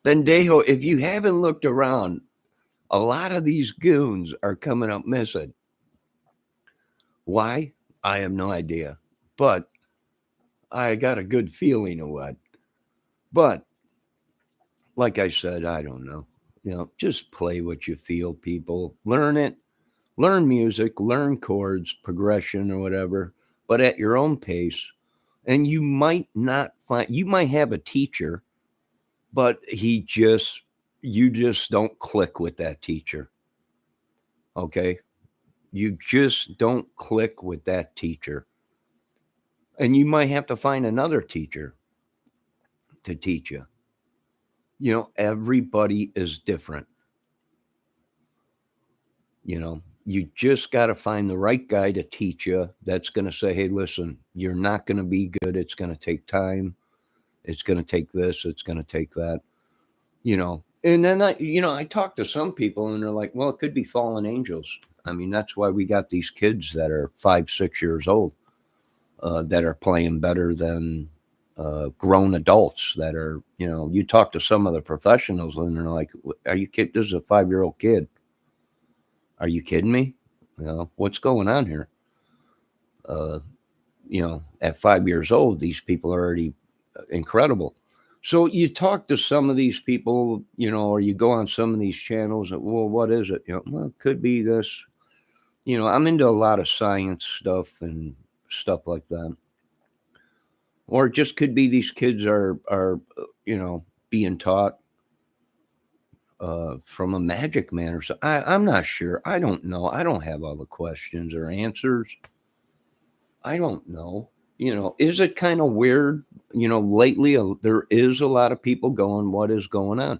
Bendejo, if you haven't looked around, a lot of these goons are coming up missing. Why? I have no idea. But I got a good feeling of what. But like I said, I don't know. Just play what you feel, people. Learn it. Learn music, learn chords, progression, or whatever, but at your own pace. And you might have a teacher, but you just don't click with that teacher. Okay. You just don't click with that teacher. And you might have to find another teacher to teach you. Everybody is different. You just got to find the right guy to teach you that's going to say, hey, listen, you're not going to be good. It's going to take time. It's going to take this. It's going to take that. And then I talk to some people and they're like, well, it could be fallen angels. I mean, that's why we got these kids that are 5, 6 years old that are playing better than grown adults that are, you talk to some of the professionals and they're like, are you kidding? This is a 5-year-old kid. Are you kidding me? What's going on here? At 5 years old, these people are already incredible. So you talk to some of these people, or you go on some of these channels and, well, what is it? Well, it could be this. I'm into a lot of science stuff and stuff like that. Or it just could be these kids are being taught from a magic man or so. I'm not sure. I don't know. I don't have all the questions or answers. I don't know. Is it kind of weird? Lately there is a lot of people going, what is going on?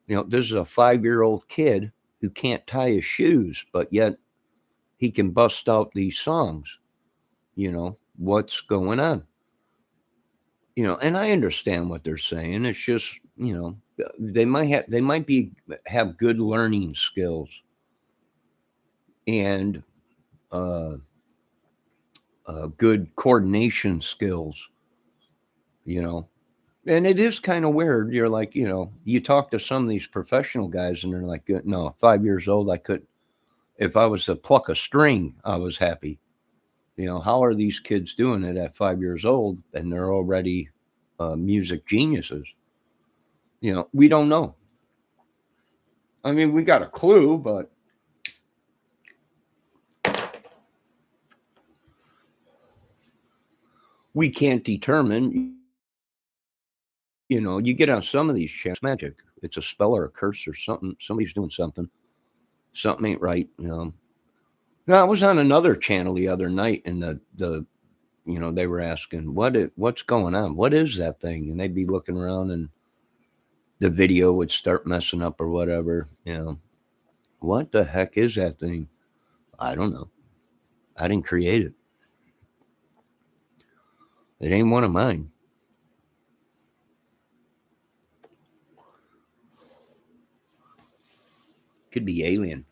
This is a 5-year-old kid who can't tie his shoes, but yet he can bust out these songs. What's going on? And I understand what they're saying. It's just, they might have good learning skills and good coordination skills, and it is kind of weird. You're like, you talk to some of these professional guys and they're like, no, 5 years old, I could, if I was to pluck a string, I was happy. How are these kids doing it at 5 years old and they're already music geniuses? We don't know. I mean, we got a clue, but we can't determine. You get on some of these channels, magic. It's a spell or a curse or something. Somebody's doing something. Something ain't right. Now, I was on another channel the other night, and they were asking what's going on. What is that thing? And they'd be looking around, and the video would start messing up or whatever. What the heck is that thing? I don't know. I didn't create it. It ain't one of mine. Could be alien.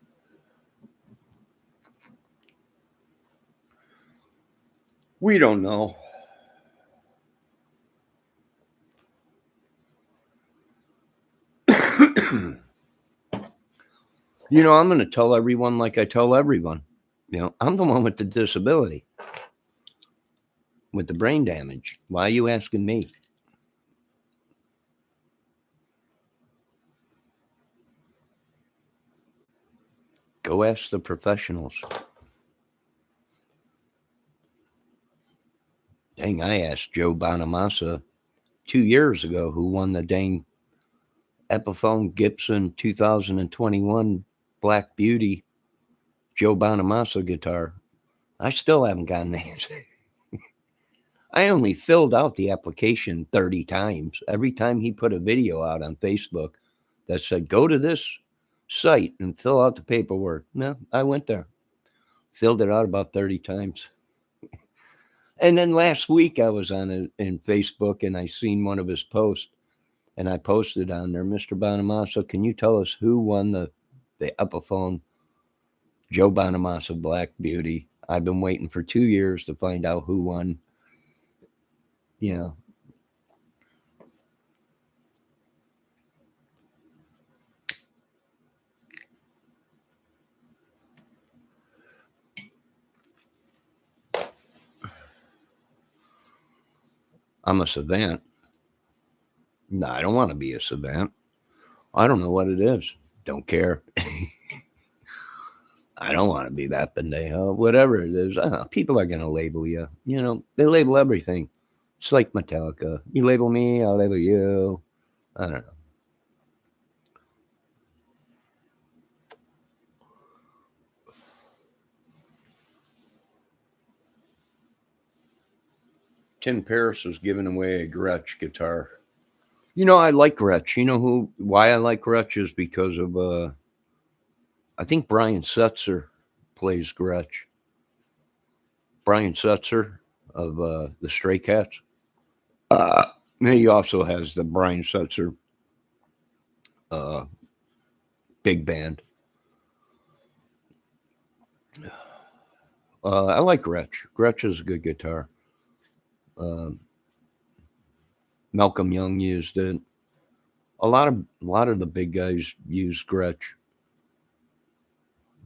We don't know. I'm going to tell everyone like I tell everyone. I'm the one with the disability, with the brain damage. Why are you asking me? Go ask the professionals. Dang, I asked Joe Bonamassa 2 years ago who won the dang Epiphone Gibson 2021 Black Beauty Joe Bonamassa guitar. I still haven't gotten the answer. I only filled out the application 30 times. Every time he put a video out on Facebook that said, go to this site and fill out the paperwork. No, I went there, filled it out about 30 times. And then last week I was on in Facebook and I seen one of his posts and I posted on there, Mr. Bonamassa, can you tell us who won the Epiphone Joe Bonamassa Black Beauty? I've been waiting for 2 years to find out who won. I'm a savant. No, I don't want to be a savant. I don't know what it is. Don't care. I don't want to be that pendejo. Whatever it is, people are going to label you. They label everything. It's like Metallica. You label me, I'll label you. I don't know. Tim Paris was giving away a Gretsch guitar. I like Gretsch. Why I like Gretsch is because of I think Brian Setzer plays Gretsch. Brian Setzer of the Stray Cats. He also has the Brian Setzer uh, big band. I like Gretsch. Gretsch is a good guitar. Malcolm Young used it. A lot of the big guys use Gretsch.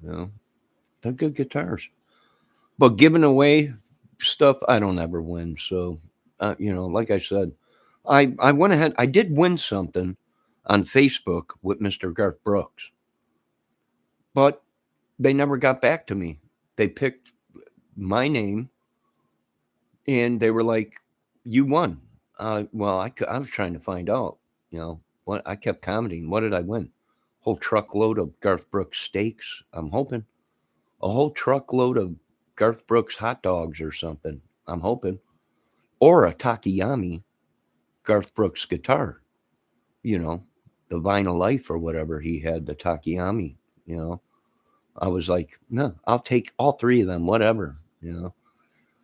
They're good guitars. But giving away stuff, I don't ever win. So, like I said, I went ahead. I did win something on Facebook with Mr. Garth Brooks, but they never got back to me. They picked my name, and they were like, "You won." Well, I was trying to find out. What I kept commenting. What did I win? Whole truckload of Garth Brooks steaks. I'm hoping a whole truckload of Garth Brooks hot dogs or something. I'm hoping, or a Takayami Garth Brooks guitar. The Vinyl Life or whatever he had, the Takayami. I was like, no, I'll take all three of them, whatever.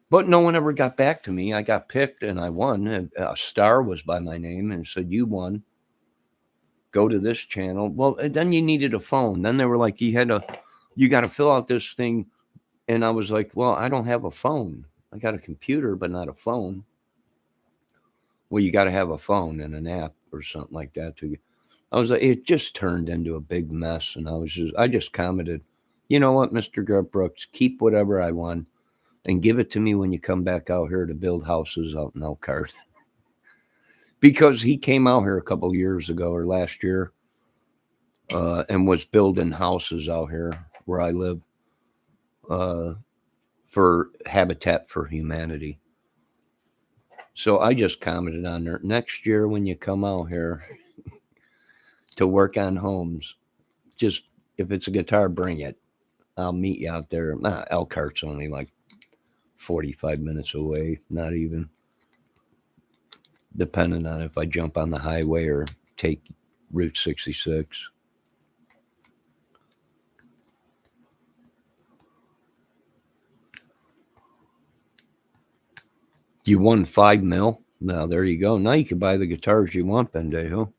But no one ever got back to me. I got picked and I won. And a star was by my name and said, "You won. Go to this channel." Well, then you needed a phone. Then they were like, you got to fill out this thing. And I was like, well, I don't have a phone. I got a computer, but not a phone. Well, you got to have a phone and an app or something like that to you. I was like, it just turned into a big mess. And I just commented, you know what, Mr. Garth Brooks, keep whatever I won and give it to me when you come back out here to build houses out in Elkhart. Because he came out here a couple years ago or last year and was building houses out here where I live for Habitat for Humanity. So I just commented on there, next year when you come out here to work on homes, just if it's a guitar, bring it. I'll meet you out there. Elkhart's only like 45 minutes away, not even. Depending on if I jump on the highway or take Route 66. You won $5 million. Now there you go. Now you can buy the guitars you want, Bendejo.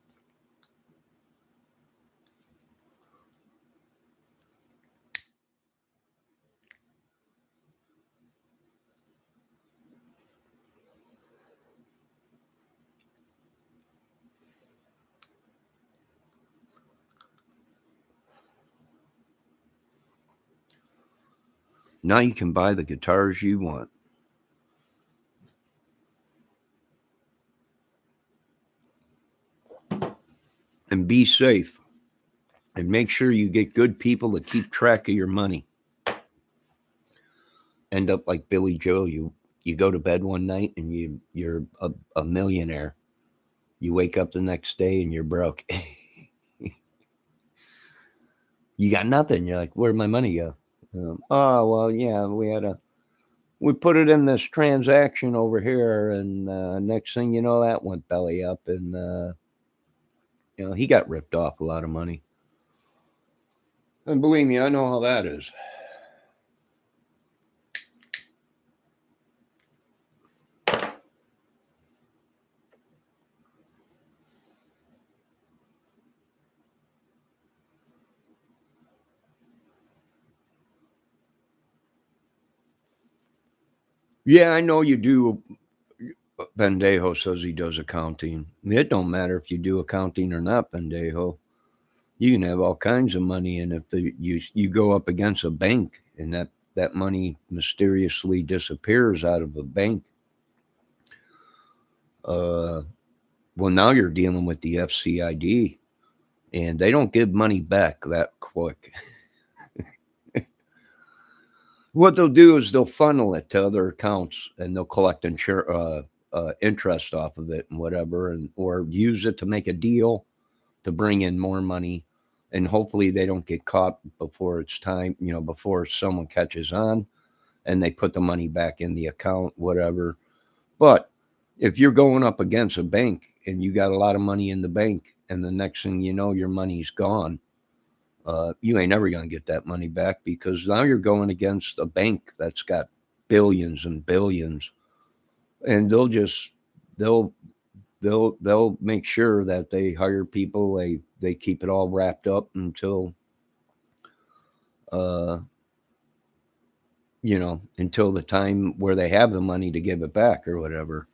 Now you can buy the guitars you want. And be safe. And make sure you get good people to keep track of your money. End up like Billy Joe. You go to bed one night and you're a millionaire. You wake up the next day and you're broke. You got nothing. You're like, where'd my money go? Oh, well, yeah, we put it in this transaction over here, and next thing you know, that went belly up, and he got ripped off a lot of money. And believe me, I know how that is. Yeah, I know you do. Bendejo says he does accounting. It don't matter if you do accounting or not, Bendejo. You can have all kinds of money, and if you go up against a bank and that money mysteriously disappears out of a bank, well, now you're dealing with the FCID, and they don't give money back that quick. What they'll do is they'll funnel it to other accounts, and they'll collect interest off of it and whatever, or use it to make a deal to bring in more money. And hopefully they don't get caught before it's time, before someone catches on, and they put the money back in the account, whatever. But if you're going up against a bank and you got a lot of money in the bank, and the next thing you know, your money's gone, you ain't never going to get that money back, because now you're going against a bank that's got billions and billions, and they'll they'll make sure that they hire people. They keep it all wrapped up until uh, until the time where they have the money to give it back or whatever,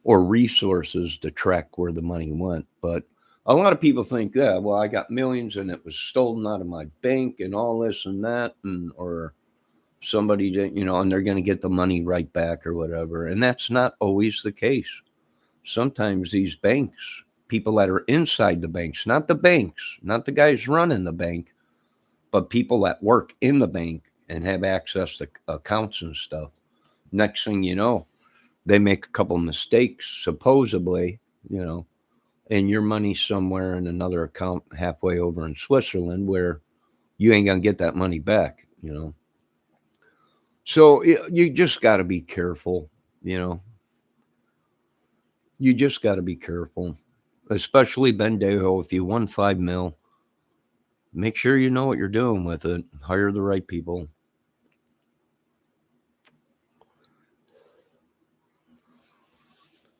or resources to track where the money went. But a lot of people think, yeah, well, I got millions and it was stolen out of my bank and all this and that, and or somebody didn't, and they're going to get the money right back or whatever. And that's not always the case. Sometimes these banks, people that are inside the banks, not the banks, not the guys running the bank, but people that work in the bank and have access to accounts and stuff. Next thing you know, they make a couple mistakes, supposedly, and your money's somewhere in another account halfway over in Switzerland, where you ain't going to get that money back. So you just got to be careful, you know. You just got to be careful, especially Bendejo. If you won 5 mil, make sure you know what you're doing with it. Hire the right people.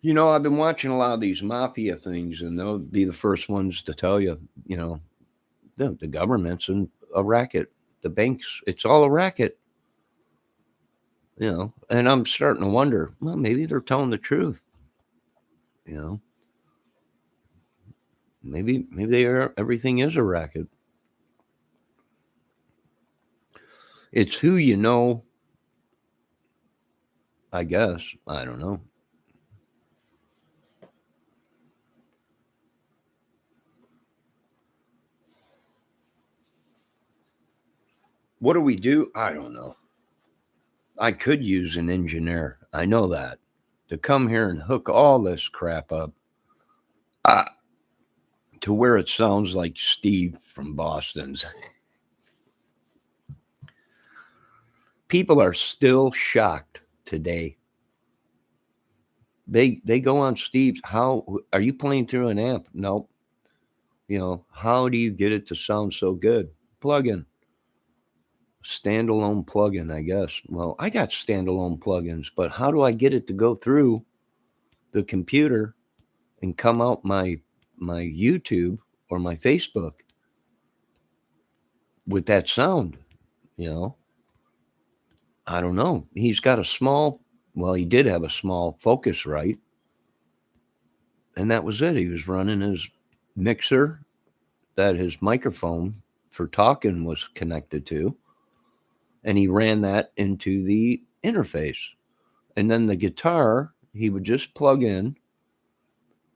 I've been watching a lot of these mafia things, and they'll be the first ones to tell you, the government's in a racket. The banks, it's all a racket. And I'm starting to wonder, well, maybe they're telling the truth. Maybe they are. Everything is a racket. It's who you know, I guess. I don't know. What do we do? I don't know. I could use an engineer. I know that. To come here and hook all this crap up uh, to where it sounds like Steve from Boston's. People are still shocked today. They go on Steve's. How are you playing through an amp? Nope. How do you get it to sound so good? Plug-in. Standalone plugin, I guess. Well, I got standalone plugins, but how do I get it to go through the computer and come out my YouTube or my Facebook with that sound? I don't know. He's got he did have a small Focusrite, and that was it. He was running his mixer that his microphone for talking was connected to, and he ran that into the interface. And then the guitar, he would just plug in,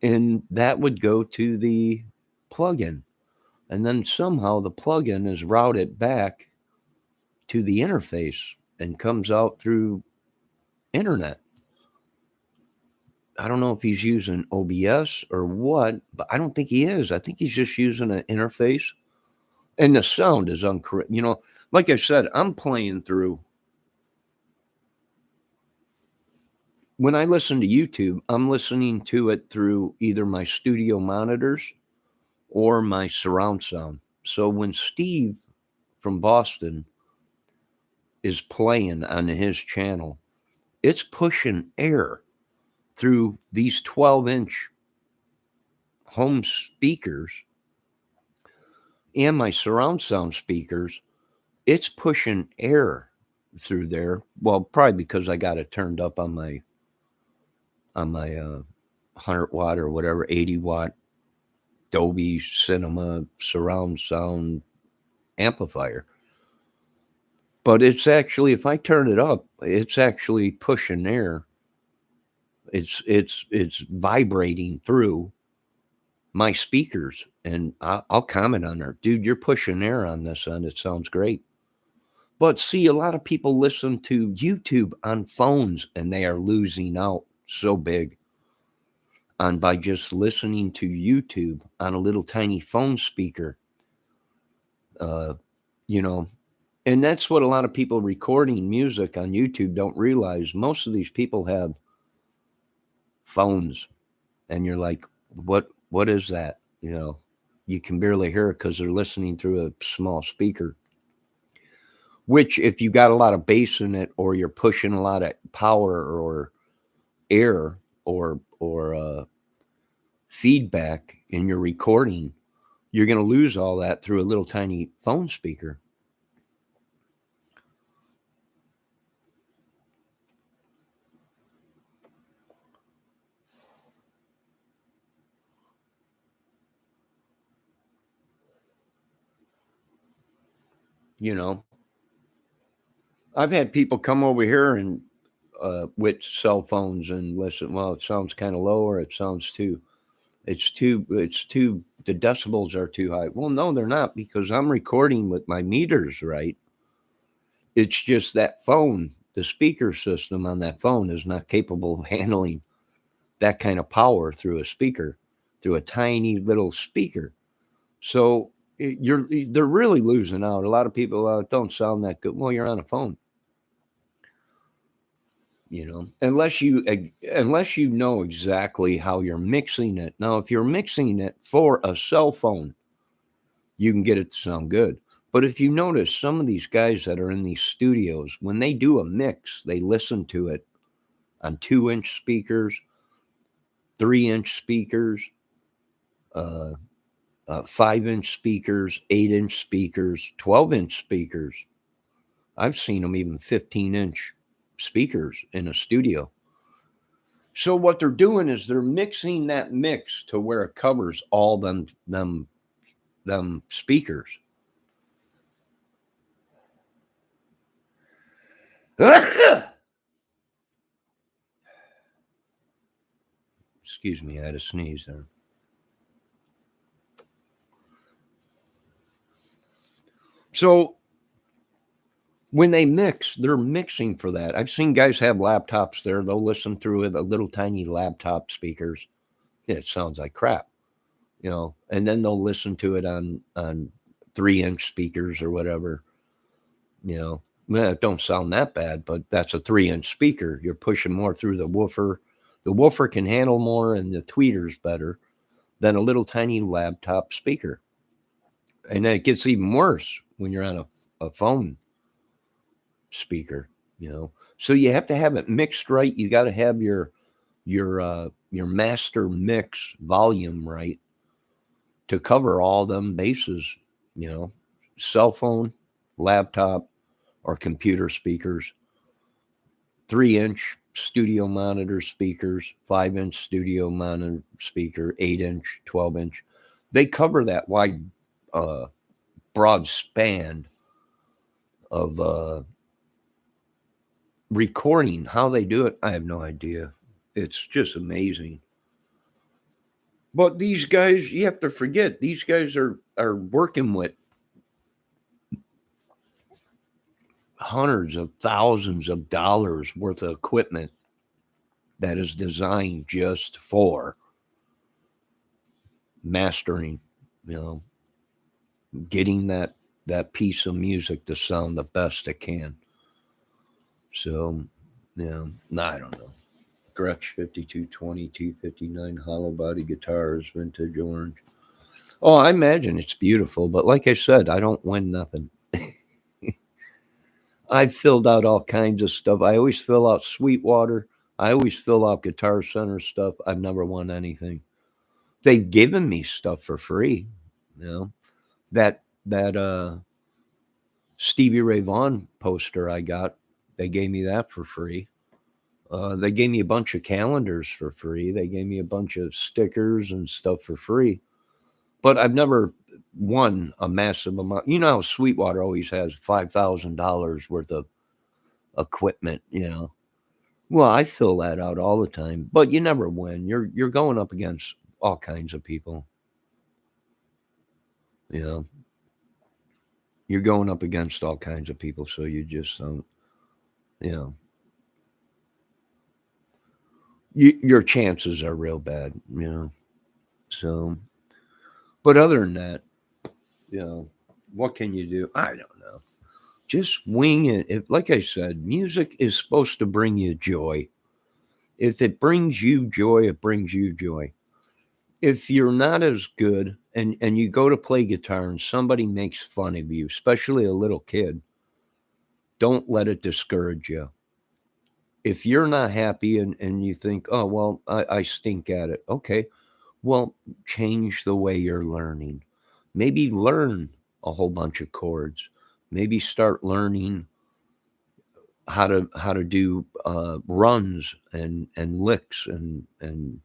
and that would go to the plugin. And then somehow the plugin is routed back to the interface and comes out through internet. I don't know if he's using OBS or what, but I don't think he is. I think he's just using an interface. And the sound is uncorrect. Like I said, I'm playing through. When I listen to YouTube, I'm listening to it through either my studio monitors or my surround sound. So when Steve from Boston is playing on his channel, it's pushing air through these 12-inch home speakers and my surround sound speakers. It's pushing air through there. Well, probably because I got it turned up on my 100-watt or whatever, 80-watt Dolby Cinema surround sound amplifier. But it's actually, if I turn it up, it's actually pushing air. It's vibrating through my speakers, and I'll comment on there, dude. You're pushing air on this end. It sounds great. But see, a lot of people listen to YouTube on phones, and they are losing out so big on by just listening to YouTube on a little tiny phone speaker. And that's what a lot of people recording music on YouTube don't realize. Most of these people have phones, and you're like, what is that? You can barely hear it because they're listening through a small speaker. Which, if you got a lot of bass in it, or you're pushing a lot of power or air or feedback in your recording, you're going to lose all that through a little tiny phone speaker. I've had people come over here and with cell phones and listen. Well, it sounds kind of low, or it sounds it's too, the decibels are too high. Well, no, they're not, because I'm recording with my meters right. It's just that phone, the speaker system on that phone is not capable of handling that kind of power through a speaker, through a tiny little speaker. So they're really losing out. A lot of people don't sound that good. Well, you're on a phone. Unless you know exactly how you're mixing it. Now, if you're mixing it for a cell phone, you can get it to sound good. But if you notice, some of these guys that are in these studios, when they do a mix, they listen to it on 2-inch speakers, 3-inch speakers, 5-inch speakers, 8-inch speakers, 12-inch speakers. I've seen them even 15-inch speakers in a studio. So what they're doing is they're mixing that mix to where it covers all them speakers. Excuse me, I had a sneeze there. So when they mix, they're mixing for that. I've seen guys have laptops there. They'll listen through it, the little tiny laptop speakers. It sounds like crap, and then they'll listen to it on 3-inch speakers or whatever. Well, it don't sound that bad, but that's a 3-inch speaker. You're pushing more through the woofer. The woofer can handle more, and the tweeter's better than a little tiny laptop speaker. And then it gets even worse when you're on a phone speaker, So you have to have it mixed right. You got to have your master mix volume right to cover all them bases, cell phone, laptop, or computer speakers, 3-inch studio monitor speakers, 5-inch studio monitor speaker, 8-inch, 12-inch. They cover that wide, broad span of recording. How they do it, I have no idea. It's just amazing. But these guys, you have to forget, these guys are working with hundreds of thousands of dollars worth of equipment that is designed just for mastering, getting that piece of music to sound the best it can. So, I don't know. Gretsch 5220 T59 hollow body guitars, vintage orange. Oh, I imagine it's beautiful, but like I said, I don't win nothing. I've filled out all kinds of stuff. I always fill out Sweetwater. I always fill out Guitar Center stuff. I've never won anything. They've given me stuff for free. That Stevie Ray Vaughan poster I got, they gave me that for free. They gave me a bunch of calendars for free. They gave me a bunch of stickers and stuff for free. But I've never won a massive amount. You know how Sweetwater always has $5,000 worth of equipment, Well, I fill that out all the time, but you never win. You're going up against all kinds of people. You're going up against all kinds of people, so you just don't, your chances are real bad, So, but other than that, what can you do? I don't know. Just wing it. Like I said, music is supposed to bring you joy. If it brings you joy, it brings you joy. If you're not as good and you go to play guitar and somebody makes fun of you, especially a little kid, don't let it discourage you. If you're not happy and you think, oh, well, I stink at it. Okay. Well, change the way you're learning. Maybe learn a whole bunch of chords. Maybe start learning how to do runs and licks and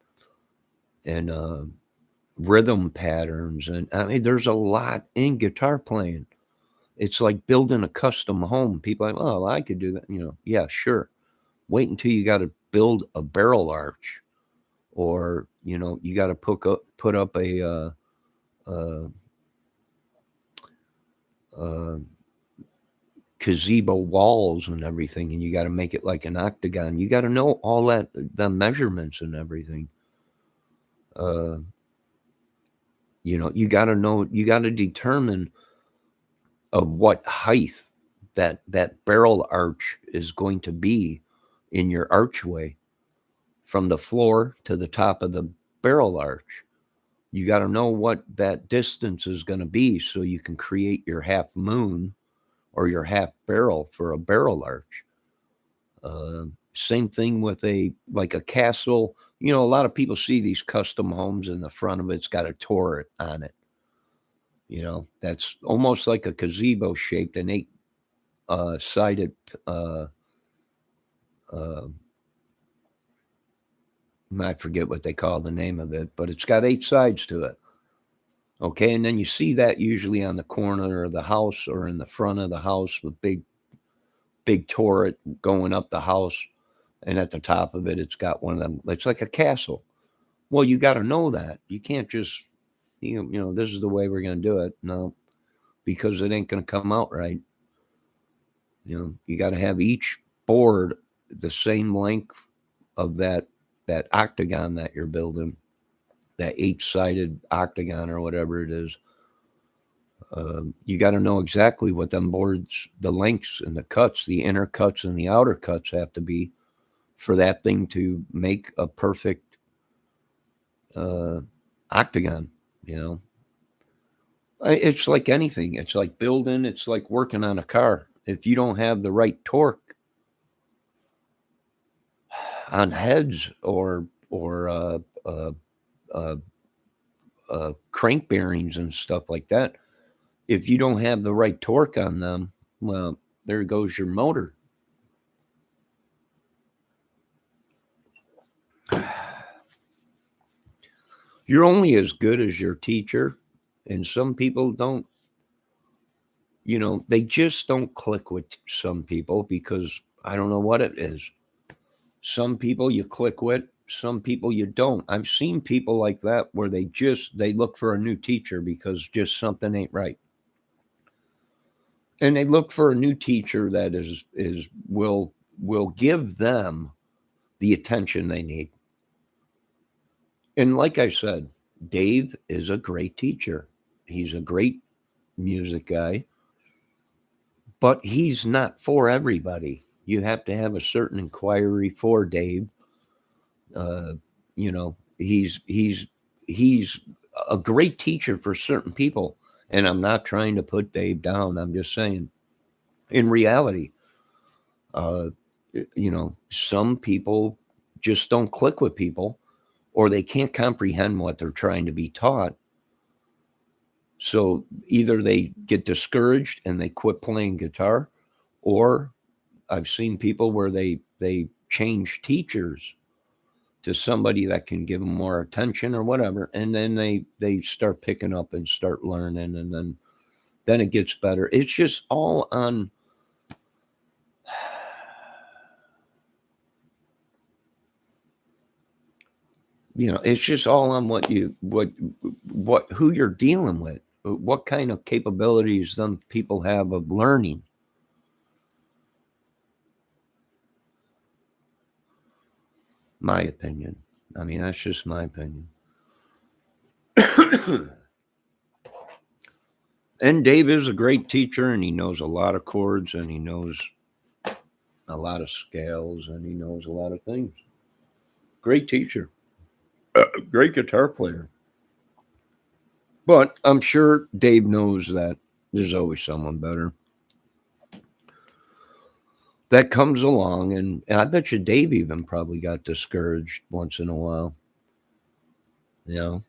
rhythm patterns. And I mean, there's a lot in guitar playing. It's like building a custom home. People are like, oh, I could do that. Yeah, sure. Wait until you got to build a barrel arch, or you got to put up uh, uh, gazebo walls and everything, and you got to make it like an octagon. You got to know all that, the measurements and everything. Uh, you got to know, you got to determine of what height that barrel arch is going to be in your archway from the floor to the top of the barrel arch. You got to know what that distance is going to be so you can create your half moon or your half barrel for a barrel arch. Same thing with like a castle. A lot of people see these custom homes and the front of it's got a turret on it. That's almost like a gazebo shaped, an eight sided. Uh, I forget what they call the name of it, but it's got 8 sides to it. Okay, and then you see that usually on the corner of the house or in the front of the house with big turret going up the house, and at the top of it, it's got one of them. It's like a castle. Well, you got to know that. You can't just this is the way we're going to do it. No, because it ain't going to come out right. You got to have each board the same length of that octagon that you're building, that 8-sided octagon or whatever it is. You got to know exactly what them boards, the lengths and the cuts, the inner cuts and the outer cuts have to be for that thing to make a perfect octagon. It's like anything. It's like building. It's like working on a car. If you don't have the right torque on heads or crank bearings and stuff like that, if you don't have the right torque on them, well, there goes your motor. You're only as good as your teacher, and some people don't, they just don't click with some people because I don't know what it is. Some people you click with, some people you don't. I've seen people like that where they look for a new teacher because just something ain't right. And they look for a new teacher that will give them the attention they need. And like I said, Dave is a great teacher. He's a great music guy, but he's not for everybody. You have to have a certain inquiry for Dave. He's a great teacher for certain people, and I'm not trying to put Dave down. I'm just saying, in reality, some people just don't click with people, or they can't comprehend what they're trying to be taught. So either they get discouraged and they quit playing guitar, or I've seen people where they change teachers to somebody that can give them more attention or whatever, and then they start picking up and start learning, and then it gets better. It's just all on it's just all on who you're dealing with, what kind of capabilities some people have of learning. My opinion. I mean, that's just my opinion. And Dave is a great teacher, and he knows a lot of chords, and he knows a lot of scales, and he knows a lot of things. Great teacher. Great guitar player. But I'm sure Dave knows that there's always someone better that comes along. And I bet you Dave even probably got discouraged once in a while, you know,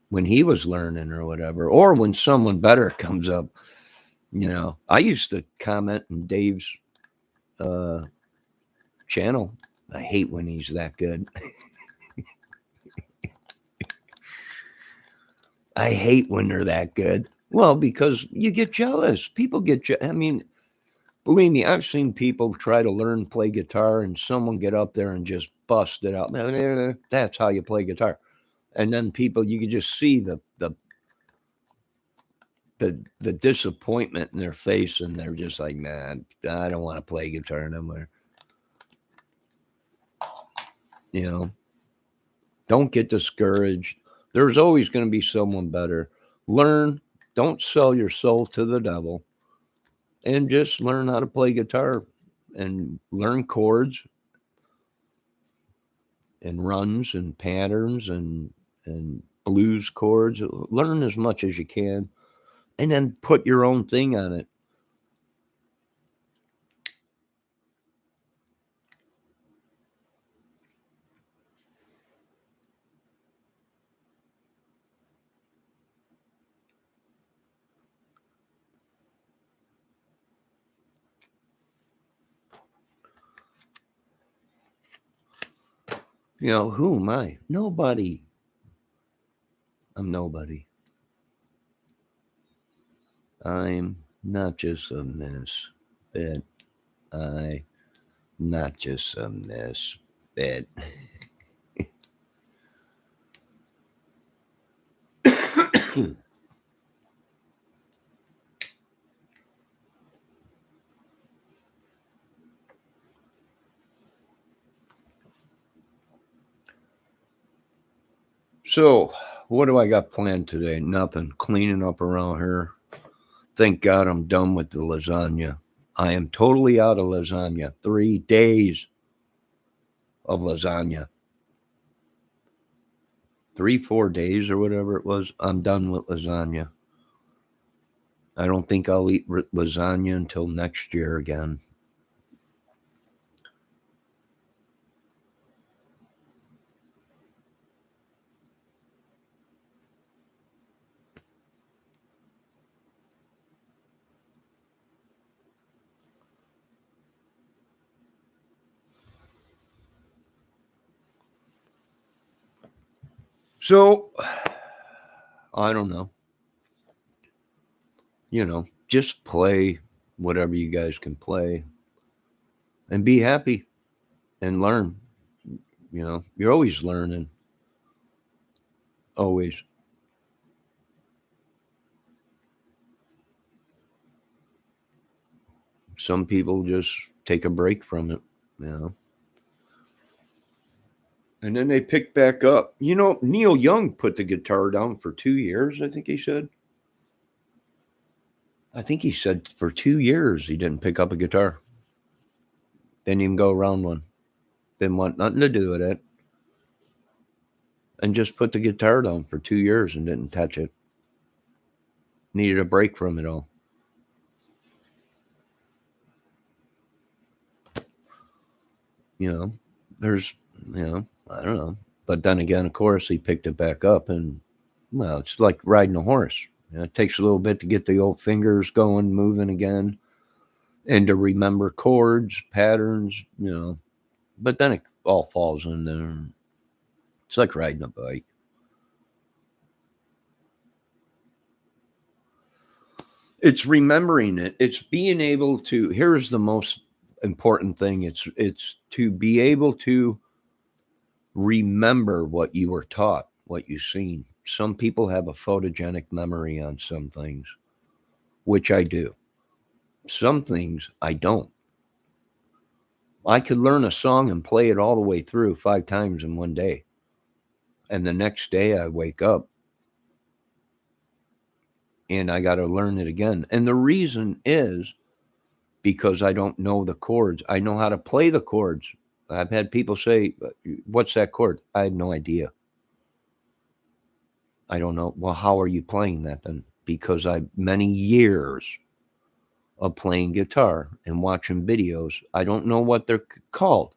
when he was learning or whatever, or when someone better comes up. You know, I used to comment in Dave's channel. I hate when he's that good. I hate when they're that good. Well, because you get jealous. People get I mean, believe me, I've seen people try to learn play guitar and someone get up there and just bust it out. That's how you play guitar. And then people, you can just see the disappointment in their face, and they're just like, man, I don't want to play guitar no more. You know, don't get discouraged. There's always going to be someone better. Learn. Don't sell your soul to the devil, and just learn how to play guitar and learn chords and runs and patterns and blues chords. Learn as much as you can, and then put your own thing on it. You know, who am I? Nobody. I'm nobody. I'm not just a misfit. I not just a misfit. So, what do I got planned today? Nothing. Cleaning up around here. Thank God I'm done with the lasagna. I am totally out of lasagna. 3 days of lasagna. 3, 4 days or whatever it was. I'm done with lasagna. I don't think I'll eat lasagna until next year again. So, I don't know. You know, just play whatever you guys can play and be happy and learn. You know, you're always learning. Always. Some people just take a break from it, you know. And then they pick back up. You know, Neil Young put the guitar down for 2 years, I think he said. I think he said for 2 years he didn't pick up a guitar. Didn't even go around one. Didn't want nothing to do with it. And just put the guitar down for 2 years and didn't touch it. Needed a break from it all. You know, there's, you know, I don't know. But then again, of course, he picked it back up, and well, it's like riding a horse. You know, it takes a little bit to get the old fingers going, moving again, and to remember chords, patterns, you know. But then it all falls in there. It's like riding a bike. It's remembering it. It's being able to. Here's the most important thing. It's to be able to remember what you were taught, what you've seen. Some people have a photogenic memory on some things, which I do. Some things I don't. I could learn a song and play it all the way through 5 times in one day. And the next day I wake up and I got to learn it again. And the reason is because I don't know the chords. I know how to play the chords. I've had people say, "What's that chord?" I had no idea. I don't know. Well, how are you playing that then? Because I many years of playing guitar and watching videos. I don't know what they're called.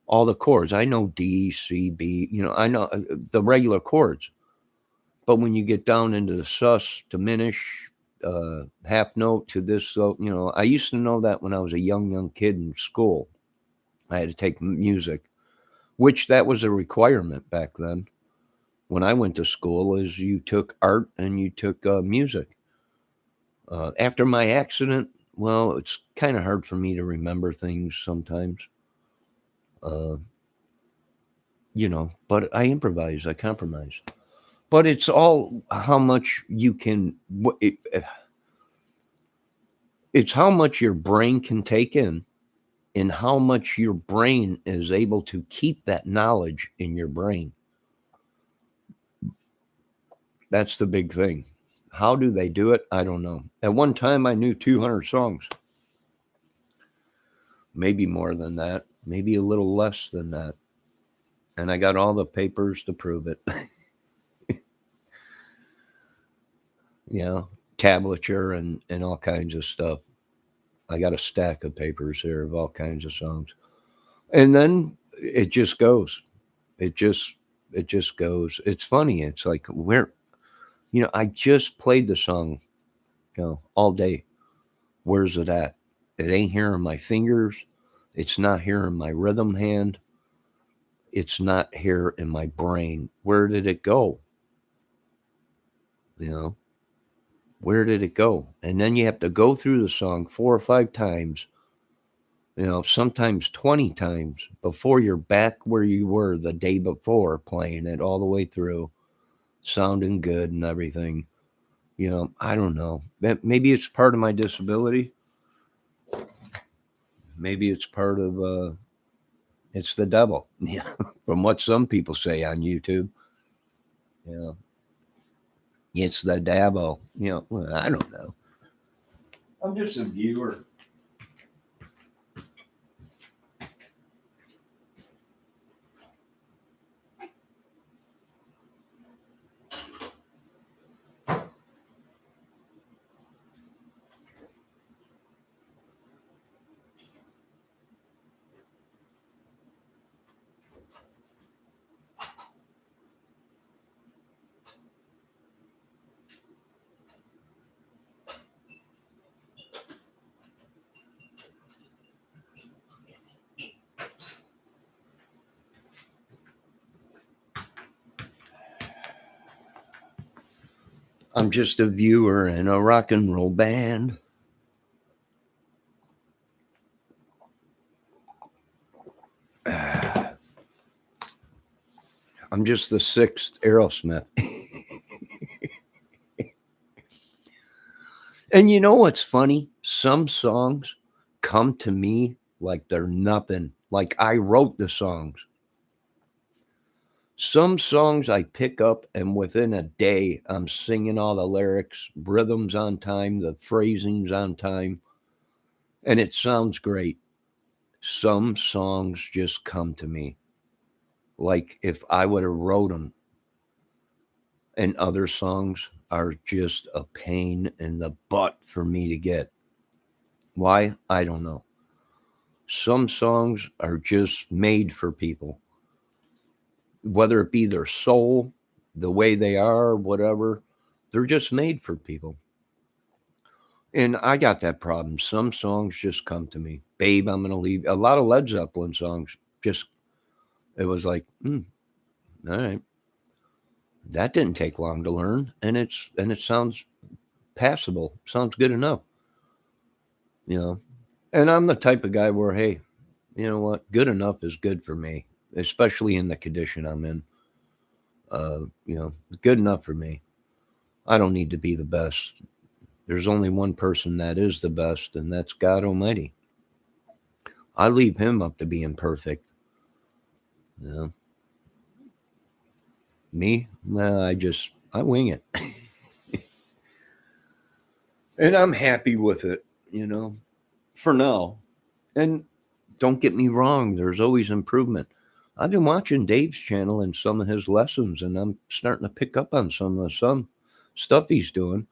All the chords. I know D, C, B, I know the regular chords. But when you get down into the sus, diminish, half note to this, so, I used to know that when I was a young kid in school. I had to take music, which that was a requirement back then. When I went to school, is you took art and you took music. After my accident, well, it's kind of hard for me to remember things sometimes. Uh, but I improvise, I compromise. But it's all how much you can. It's how much your brain can take in, and how much your brain is able to keep that knowledge in your brain. That's the big thing. How do they do it? I don't know. At one time, I knew 200 songs. Maybe more than that. Maybe a little less than that. And I got all the papers to prove it. Tablature and all kinds of stuff. I got a stack of papers here of all kinds of songs. And then it just goes. It just goes. It's funny. It's like I just played the song, all day. Where's it at? It ain't here in my fingers. It's not here in my rhythm hand. It's not here in my brain. Where did it go? Where did it go? And then you have to go through the song 4 or 5 times, sometimes 20 times before you're back where you were the day before, playing it all the way through, sounding good and everything. I don't know. Maybe it's part of my disability. Maybe it's part of it's the devil. From what some people say on YouTube. It's the devil. Well, I don't know. I'm just a viewer. I'm just a viewer in a rock and roll band. I'm just the 6th Aerosmith. And you know what's funny? Some songs come to me like they're nothing. Like I wrote the songs. Some songs I pick up and within a day I'm singing all the lyrics, rhythms on time, the phrasings on time, and it sounds great. Some songs just come to me like if I would have wrote them, and other songs are just a pain in the butt for me to get. Why? I don't know. Some songs are just made for people, whether it be their soul, the way they are, whatever. They're just made for people. And I got that problem. Some songs just come to me. Babe, I'm going to leave. A lot of Led Zeppelin songs it was like, all right. That didn't take long to learn. And it sounds passable. Sounds good enough. And I'm the type of guy where, hey, you know what? Good enough is good for me, especially in the condition I'm in. Good enough for me. I don't need to be the best. There's only one person that is the best, and that's God Almighty. I leave him up to being perfect. Me? Well, I wing it. And I'm happy with it, for now. And don't get me wrong, there's always improvement. I've been watching Dave's channel and some of his lessons, and I'm starting to pick up on some stuff he's doing.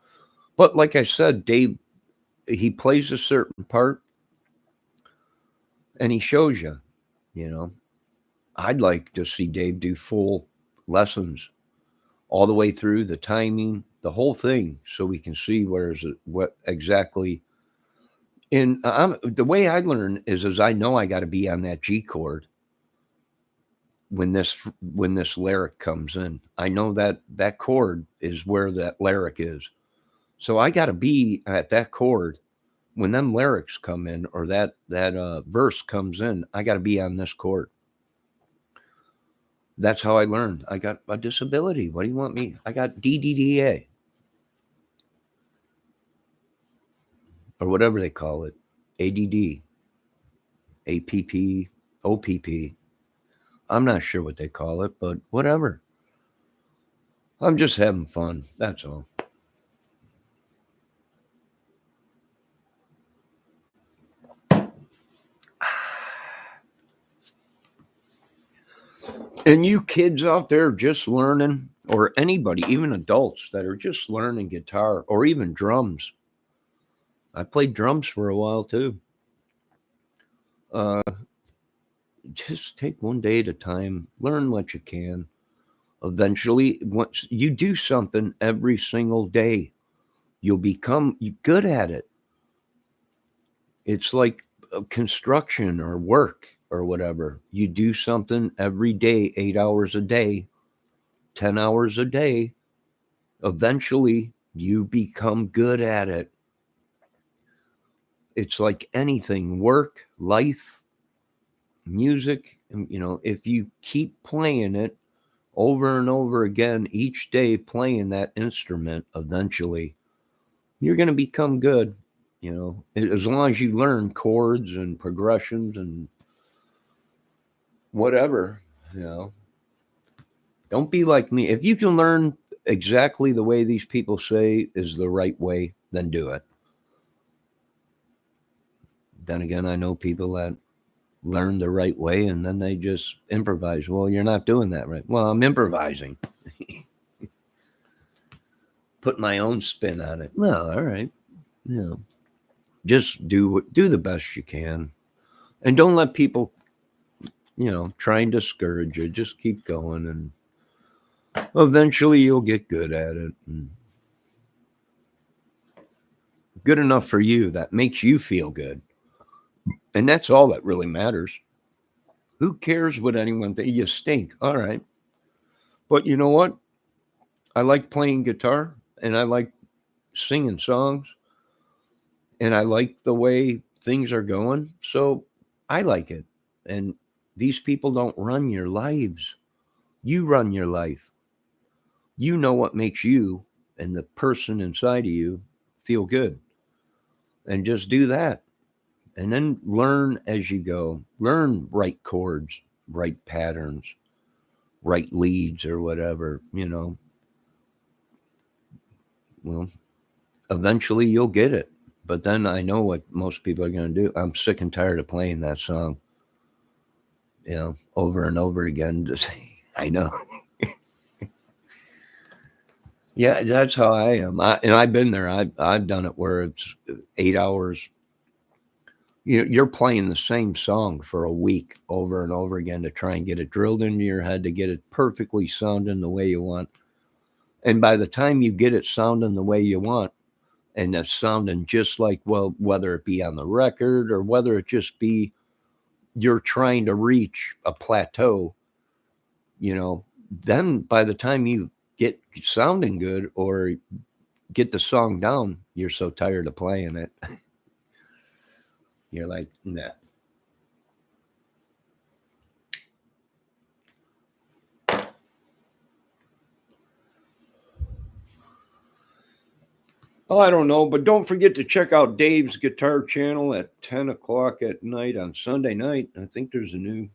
But like I said, Dave, he plays a certain part and he shows you, you know. I'd like to see Dave do full lessons all the way through the timing, the whole thing, so we can see what exactly. And the way I learn is I know I got to be on that G chord when this lyric comes in. I know that chord is where that lyric is, so I got to be at that chord when them lyrics come in or that verse comes in. I got to be on this chord. That's how I learned. I got a disability. What do you want me? I got DDDA or whatever they call it, ADD, APP, OPP. I'm not sure what they call it, but whatever. I'm just having fun. That's all. And you kids out there just learning, or anybody, even adults that are just learning guitar or even drums. I played drums for a while too. Just take one day at a time, learn what you can. Eventually, once you do something every single day, you'll become good at it. It's like construction or work or whatever. You do something every day, 8 hours a day, 10 hours a day. Eventually, you become good at it. It's like anything, work, life, music. If you keep playing it over and over again each day, playing that instrument, eventually you're going to become good. As long as you learn chords and progressions and whatever. Don't be like me. If you can learn exactly the way these people say is the right way, then do it. Then again, I know people that learn the right way and then they just improvise. Well, you're not doing that right. Well, I'm improvising. Put my own spin on it. Well, all right. Just do the best you can. And don't let people, try and discourage you. Just keep going and eventually you'll get good at it. And good enough for you that makes you feel good. And that's all that really matters. Who cares what anyone thinks? You stink. All right. But you know what? I like playing guitar and I like singing songs and I like the way things are going. So I like it. And these people don't run your lives. You run your life. You know what makes you and the person inside of you feel good. And just do that. And then learn as you go. Learn right chords, right patterns, right leads or whatever, Well, eventually you'll get it. But then I know what most people are going to do. I'm sick and tired of playing that song, over and over again. I know. Yeah, that's how I am. And I've been there. I've done it where it's 8 hours. You're playing the same song for a week over and over again to try and get it drilled into your head to get it perfectly sounding the way you want. And by the time you get it sounding the way you want, and that's sounding just like, well, whether it be on the record or whether it just be you're trying to reach a plateau, then by the time you get sounding good or get the song down, you're so tired of playing it. You're like, nah. Oh, I don't know, but don't forget to check out Dave's guitar channel at 10 o'clock at night on Sunday night. I think there's a new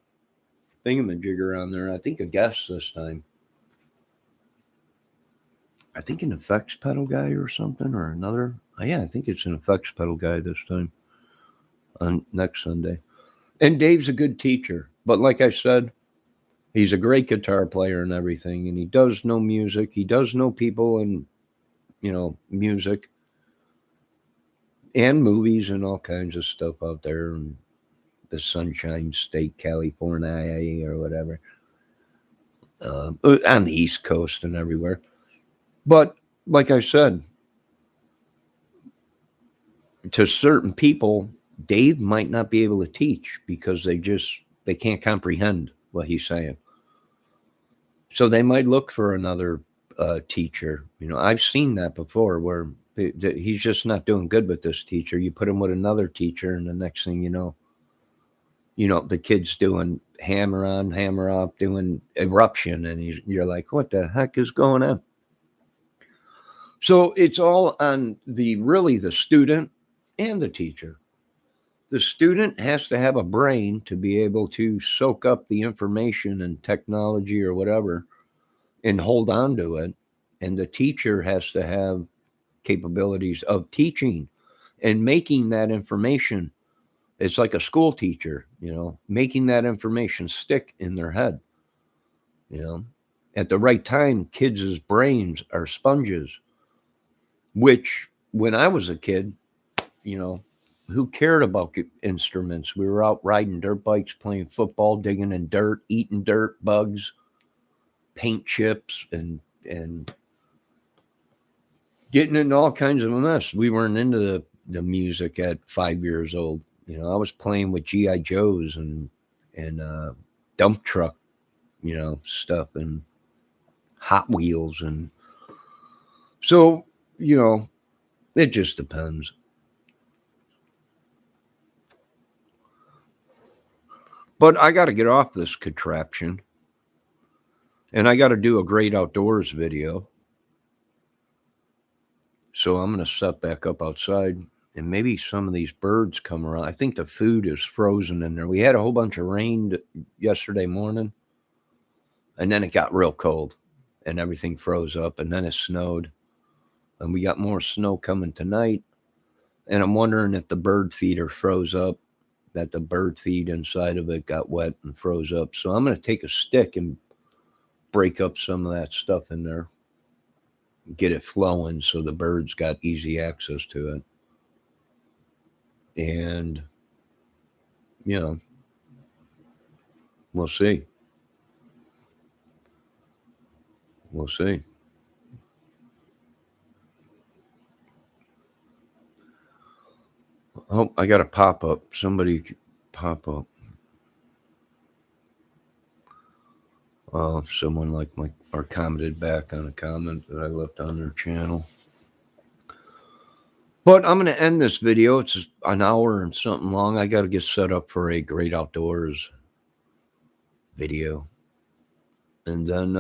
thingamajigger on there. I think a guest this time. I think an effects pedal guy or something or another. Oh, yeah, I think it's an effects pedal guy this time on next Sunday. And Dave's a good teacher. But like I said, he's a great guitar player and everything. And he does know music. He does know people and, music and movies and all kinds of stuff out there. And the Sunshine State, California, or whatever, on the East Coast and everywhere. But like I said, to certain people, Dave might not be able to teach because they can't comprehend what he's saying. So they might look for another teacher. I've seen that before where he's just not doing good with this teacher. You put him with another teacher, and the next thing the kid's doing hammer on, hammer off, doing eruption, and you're like, what the heck is going on? So it's all on the student and the teacher. The student has to have a brain to be able to soak up the information and technology or whatever and hold on to it. And the teacher has to have capabilities of teaching and making that information. It's like a school teacher, making that information stick in their head. At the right time, kids' brains are sponges, which when I was a kid, who cared about instruments? We were out riding dirt bikes, playing football, digging in dirt, eating dirt, bugs, paint chips, and getting into all kinds of a mess. We weren't into the music at 5 years old. I was playing with GI Joes and dump truck, stuff and Hot Wheels, and so it just depends. But I got to get off this contraption, and I got to do a great outdoors video. So I'm going to set back up outside, and maybe some of these birds come around. I think the food is frozen in there. We had a whole bunch of rain yesterday morning, and then it got real cold, and everything froze up, and then it snowed, and we got more snow coming tonight. And I'm wondering if the bird feeder froze up, that the bird feed inside of it got wet and froze up. So I'm going to take a stick and break up some of that stuff in there, get it flowing so the birds got easy access to it. And, we'll see. We'll see. Oh, I got a pop up. Somebody pop up. Someone like or commented back on a comment that I left on their channel. But I'm going to end this video. It's an hour and something long. I got to get set up for a great outdoors video. And then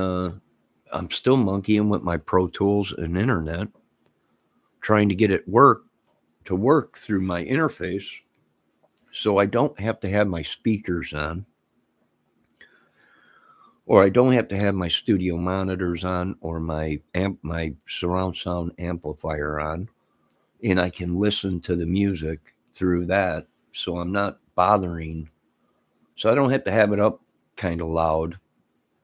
I'm still monkeying with my Pro Tools and internet, trying to get it to work through my interface so I don't have to have my speakers on, or I don't have to have my studio monitors on, or my surround sound amplifier on, and I can listen to the music through that, so I'm not bothering. So I don't have to have it up kind of loud,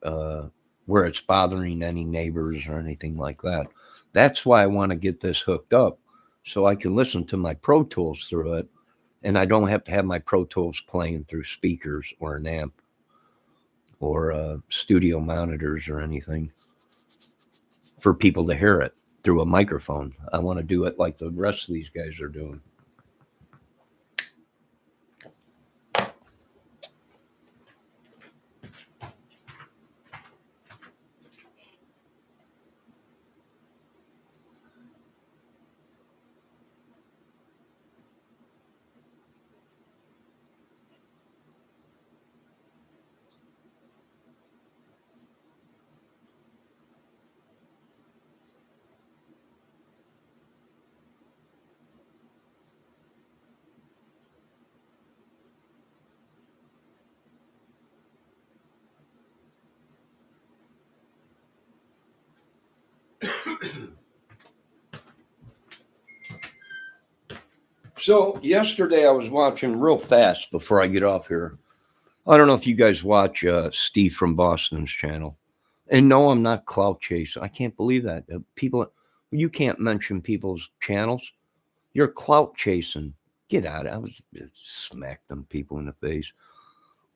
where it's bothering any neighbors or anything like that. That's why I want to get this hooked up, so I can listen to my Pro Tools through it, and I don't have to have my Pro Tools playing through speakers or an amp or studio monitors or anything for people to hear it through a microphone. I want to do it like the rest of these guys are doing. So yesterday I was watching real fast before I get off here. I don't know if you guys watch Steve from Boston's channel. And no, I'm not clout chasing. I can't believe that. People, you can't mention people's channels. You're clout chasing. Get out. I was smacked them people in the face.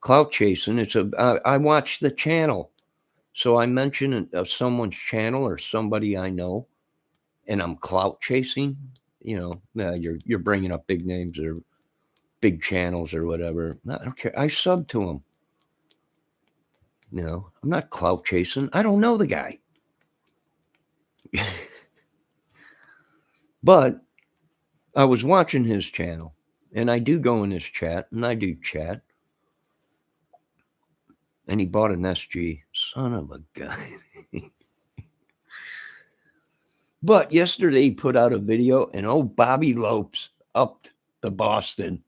Clout chasing. I watch the channel. So I mention someone's channel or somebody I know, and I'm clout chasing. You're bringing up big names or big channels or whatever. I don't care. I sub to them. I'm not clout chasing. I don't know the guy. But I was watching his channel, and I do go in his chat, and I do chat. And he bought an SG. Son of a gun. But yesterday he put out a video, and Bobby Lopes up to Boston.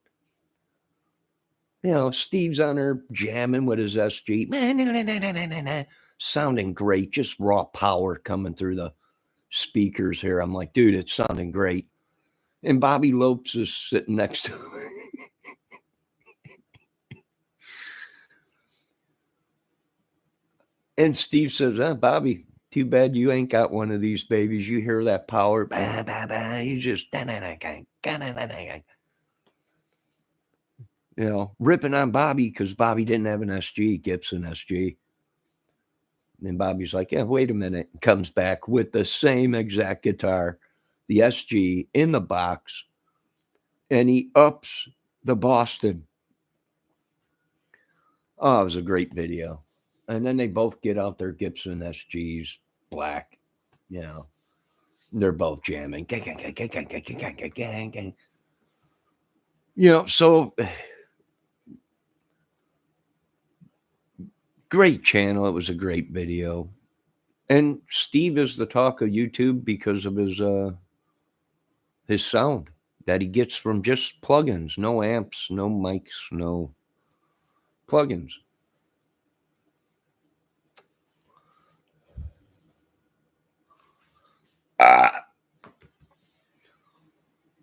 Steve's on there jamming with his SG. Sounding great. Just raw power coming through the speakers here. I'm like, dude, it's sounding great. And Bobby Lopes is sitting next to him. And Steve says, Bobby, too bad you ain't got one of these babies. You hear that power. Bah, bah, bah. You just, ripping on Bobby because Bobby didn't have an SG, Gibson SG. And Bobby's like, yeah, wait a minute. Comes back with the same exact guitar, the SG in the box, and he ups the Boston. Oh, it was a great video. And then they both get out their Gibson SGs, black, they're both jamming. So great channel. It was a great video. And Steve is the talk of YouTube because of his sound that he gets from just plugins, no amps, no mics, no plugins.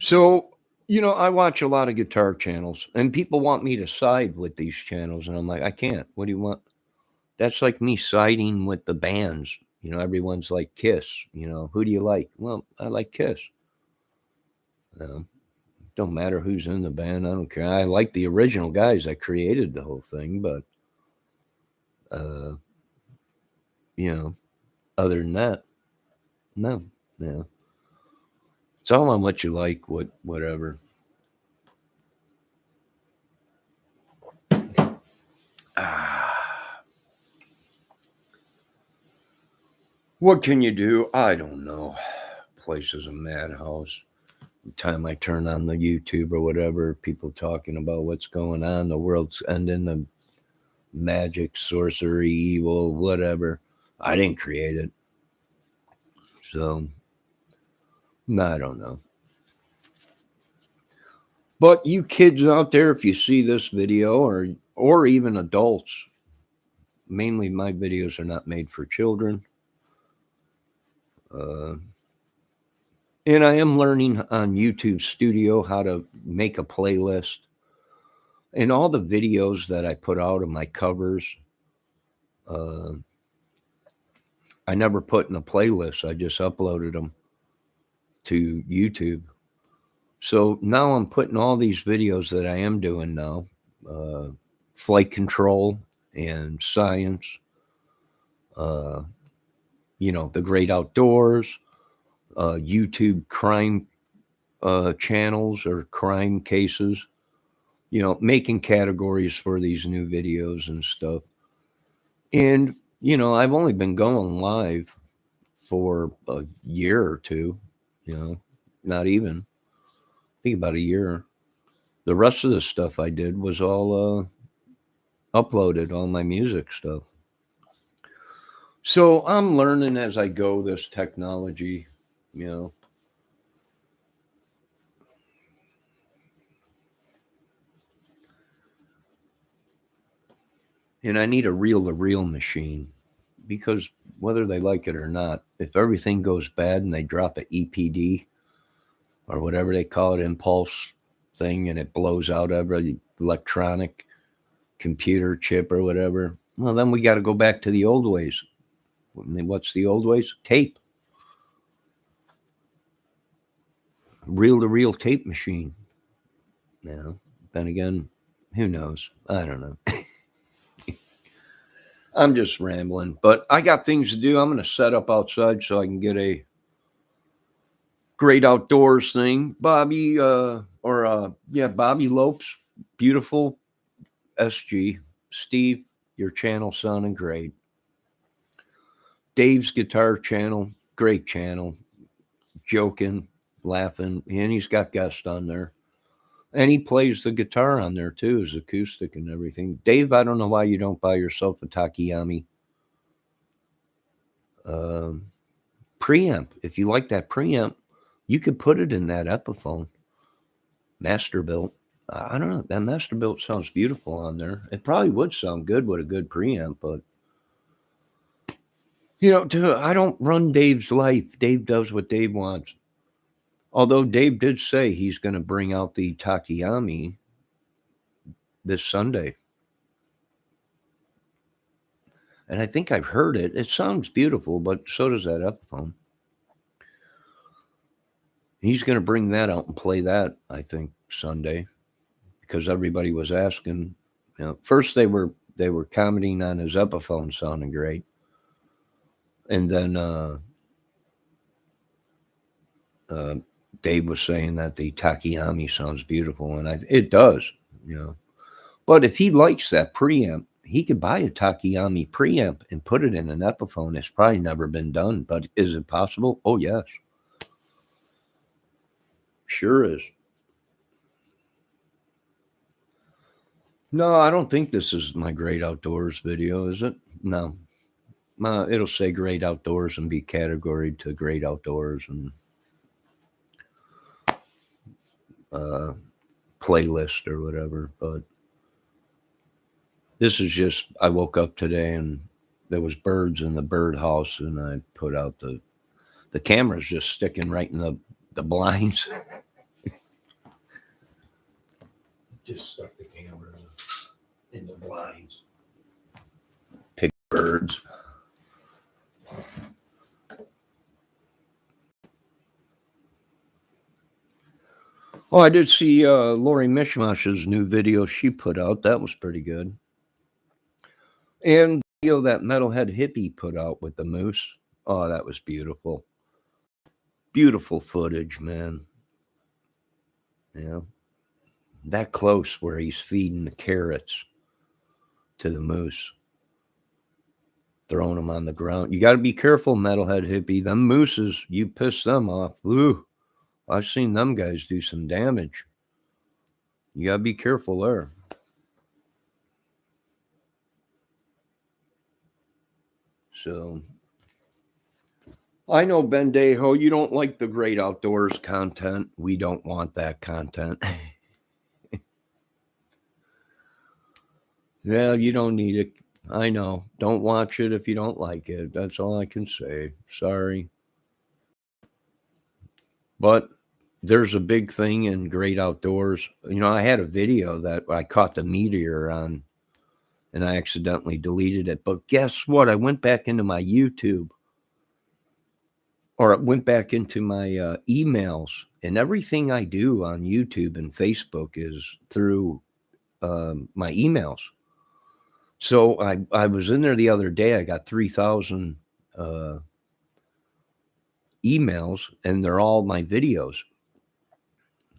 So, I watch a lot of guitar channels, and people want me to side with these channels, and I'm like, I can't. What do you want? That's like me siding with the bands. Everyone's like Kiss. Who do you like? Well, I like Kiss. Don't matter who's in the band. I don't care. I like the original guys that created the whole thing, but other than that, no. It's all on what you like, whatever. What can you do? I don't know. Place is a madhouse. The time I turn on the YouTube or whatever, people talking about what's going on, the world's ending, the magic, sorcery, evil, whatever. I didn't create it. So, I don't know. But you kids out there, if you see this video, or even adults, mainly my videos are not made for children. And I am learning on YouTube Studio how to make a playlist. And all the videos that I put out of my covers, I never put in a playlist. I just uploaded them to YouTube. So now I'm putting all these videos that I am doing now, flight control and science, the great outdoors, YouTube crime channels or crime cases, making categories for these new videos and stuff. And, I've only been going live for a year or two, not even. I think about a year. The rest of the stuff I did was all uploaded, all my music stuff. So I'm learning as I go this technology, And I need a reel-to-reel machine because whether they like it or not, if everything goes bad and they drop an EPD or whatever they call it, impulse thing and it blows out every electronic computer chip or whatever. Well, then we got to go back to the old ways. What's the old ways? Tape. Reel-to-reel tape machine. You know, then again, who knows? I don't know. I'm just rambling, but I got things to do. I'm going to set up outside so I can get a great outdoors thing. Bobby, Bobby Lopes, beautiful SG. Steve, your channel sounding great. Dave's guitar channel, great channel. Joking, laughing, and he's got guests on there. And he plays the guitar on there too, his acoustic and everything. Dave, I don't know why you don't buy yourself a Takayami preamp. If you like that preamp, you could put it in that Epiphone. Masterbuilt. I don't know. That Masterbuilt sounds beautiful on there. It probably would sound good with a good preamp, but you know, I don't run Dave's life. Dave does what Dave wants. Although Dave did say he's going to bring out the Takayami this Sunday. And I think I've heard it. It sounds beautiful, but so does that Epiphone. He's going to bring that out and play that, I think, Sunday, because everybody was asking. You know, first they were commenting on his Epiphone sounding great, and then Dave was saying that the Takayami sounds beautiful, and it does, you know. But if he likes that preamp, he could buy a Takayami preamp and put it in an Epiphone. It's probably never been done, but is it possible? Oh, yes. Sure is. No, I don't think this is my Great Outdoors video, is it? No. It'll say Great Outdoors and be categorized to Great Outdoors and playlist or whatever. But this is just, I woke up today and there was birds in the birdhouse, and I put out the camera's just sticking right in the blinds. Just stuck the camera in the blinds. Pick birds. Oh, I did see Lori Mishmash's new video she put out. That was pretty good. And the video that Metalhead Hippie put out with the moose. Oh, that was beautiful. Beautiful footage, man. Yeah. That close where he's feeding the carrots to the moose. Throwing them on the ground. You got to be careful, Metalhead Hippie. Them mooses, you piss them off. Ooh, I've seen them guys do some damage. You got to be careful there. So, I know, Bendejo, you don't like the Great Outdoors content. We don't want that content. Yeah, you don't need it. I know. Don't watch it if you don't like it. That's all I can say. Sorry. But there's a big thing in Great Outdoors. You know, I had a video that I caught the meteor on, and I accidentally deleted it. But guess what? I went back into my YouTube, or it went back into my emails, and everything I do on YouTube and Facebook is through my emails. So I was in there the other day. I got 3,000 emails, and they're all my videos,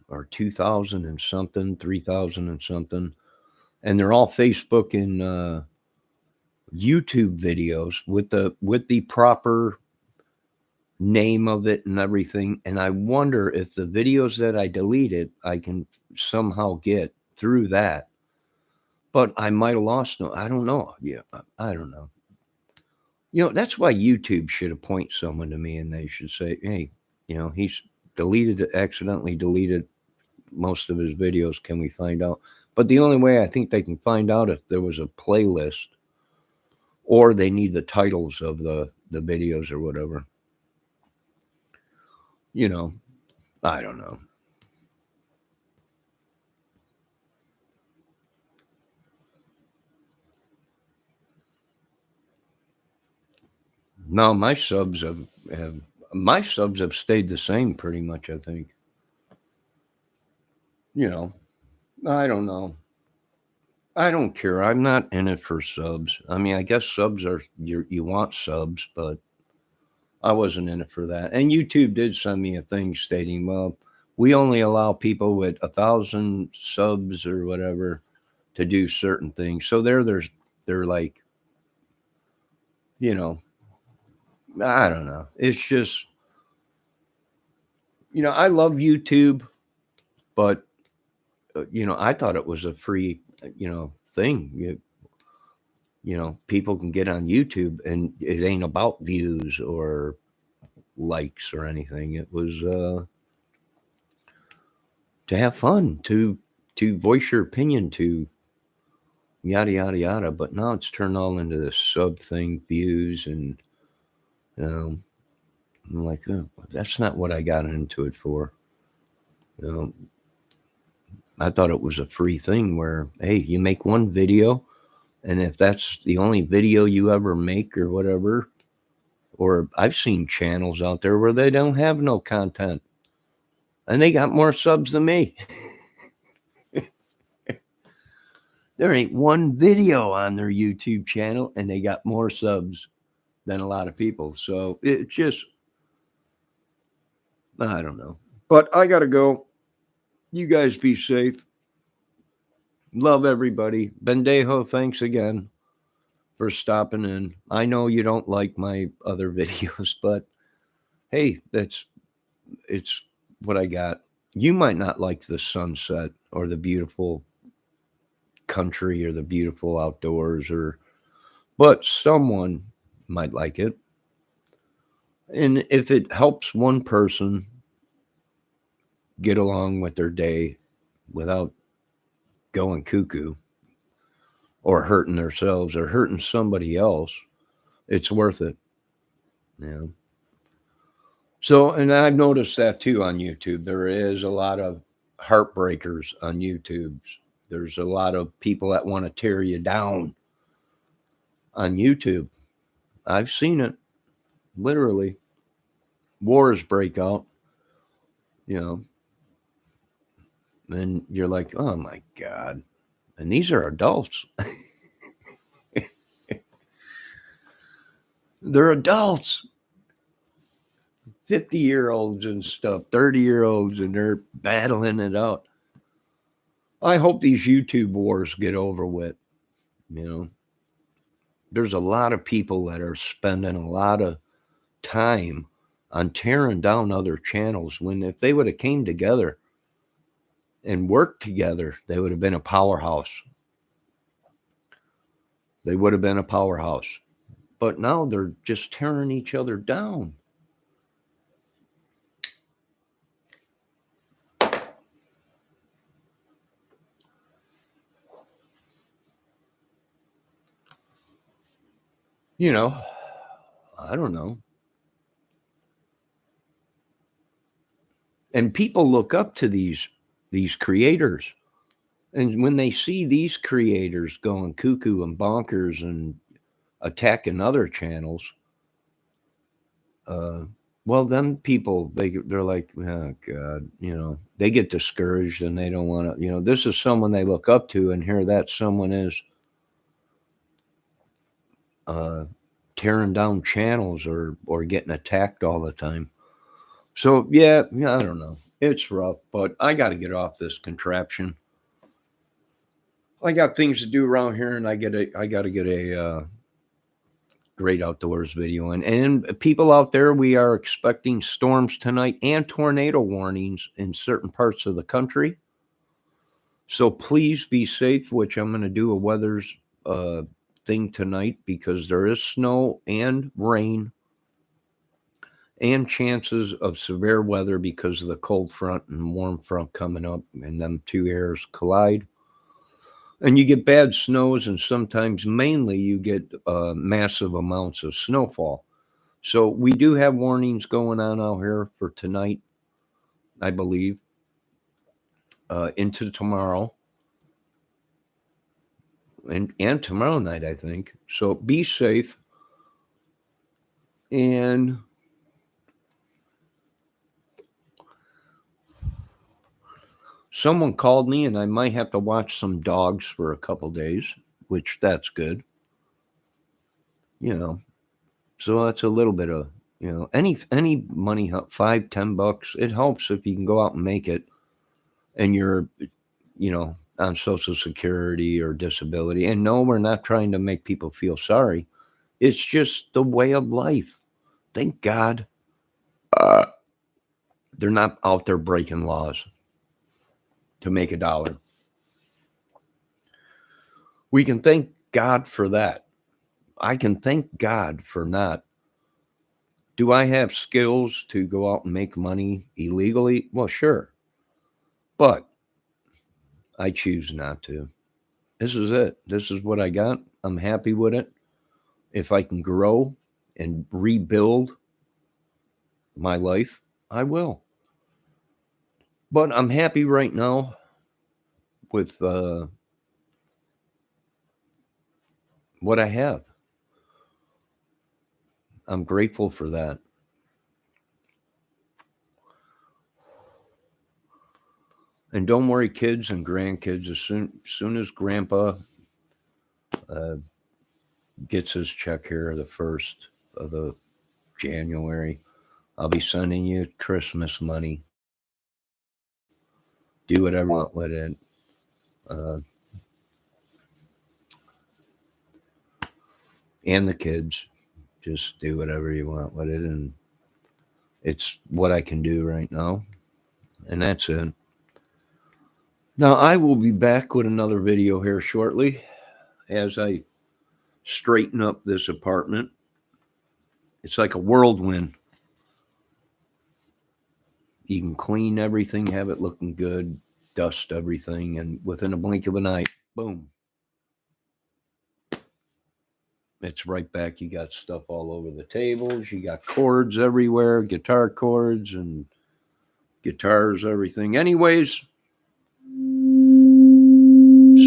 or 2,000 and something, 3,000 and something, and they're all Facebook and YouTube videos with the proper name of it and everything. And I wonder if the videos that I deleted, I can somehow get through that. But I might have lost no. I don't know. Yeah, I don't know. You know, that's why YouTube should appoint someone to me, and they should say, hey, you know, he's accidentally deleted most of his videos. Can we find out? But the only way I think they can find out if there was a playlist, or they need the titles of the videos or whatever. You know, I don't know. No, have my subs have stayed the same pretty much, I think. You know, I don't know. I don't care. I'm not in it for subs. I mean, I guess subs are you want subs, but I wasn't in it for that. And YouTube did send me a thing stating, well, we only allow people with 1,000 subs or whatever to do certain things. So they're like, you know, I don't know. It's just, I love YouTube, but I thought it was a free, thing. People can get on YouTube and it ain't about views or likes or anything. It was to have fun, to voice your opinion, to yada yada yada. But now it's turned all into this sub thing, views, and I'm like, oh, that's not what I got into it for. I thought it was a free thing where, hey, you make one video, and if that's the only video you ever make or whatever, or I've seen channels out there where they don't have no content and they got more subs than me. There ain't one video on their YouTube channel and they got more subs than a lot of people. So it's just, I don't know. But I got to go. You guys be safe. Love everybody. Bendejo, thanks again for stopping in. I know you don't like my other videos, but hey, it's what I got. You might not like the sunset or the beautiful country or the beautiful outdoors, but someone might like it. And if it helps one person get along with their day without going cuckoo or hurting themselves or hurting somebody else, it's worth it. Yeah. So, and I've noticed that too on YouTube. There is a lot of heartbreakers on YouTube. There's a lot of people that want to tear you down on YouTube. I've seen it, literally. Wars break out, and you're like, oh my God. And these are adults. They're adults. 50-year-olds and stuff, 30-year-olds, and they're battling it out. I hope these YouTube wars get over with. There's a lot of people that are spending a lot of time on tearing down other channels when if they would have came together and worked together, they would have been a powerhouse. They would have been a powerhouse. But now they're just tearing each other down. I don't know. And people look up to these creators. And when they see these creators going cuckoo and bonkers and attacking other channels, well, then people, they're like, oh God, they get discouraged and they don't want to, this is someone they look up to, and here that someone is tearing down channels or getting attacked all the time. So yeah, I don't know. It's rough, but I got to get off this contraption. I got things to do around here, and I got to get a great outdoors video. And people out there, we are expecting storms tonight and tornado warnings in certain parts of the country. So please be safe, which I'm going to do a weather's thing tonight because there is snow and rain and chances of severe weather because of the cold front and warm front coming up, and them two airs collide. And you get bad snows, and sometimes mainly you get massive amounts of snowfall. So we do have warnings going on out here for tonight, I believe, into tomorrow. And tomorrow night, I think. So be safe. And someone called me, and I might have to watch some dogs for a couple days, which that's good. You know, so that's a little bit of, any money, $5-10, it helps if you can go out and make it, and you're, on Social Security or disability. And no, we're not trying to make people feel sorry. It's just the way of life. Thank God they're not out there breaking laws to make $1. We can thank God for that. I can thank God for not. Do I have skills to go out and make money illegally? Well, sure. But I choose not to. This is it. This is what I got. I'm happy with it. If I can grow and rebuild my life, I will. But I'm happy right now with what I have. I'm grateful for that. And don't worry, kids and grandkids, as soon as Grandpa gets his check here the 1st of the January, I'll be sending you Christmas money. Do whatever you want with it. And the kids, just do whatever you want with it. And it's what I can do right now. And that's it. Now, I will be back with another video here shortly as I straighten up this apartment. It's like a whirlwind. You can clean everything, have it looking good, dust everything, and within a blink of an eye, boom, it's right back. You got stuff all over the tables. You got cords everywhere, guitar cords and guitars, everything. Anyways,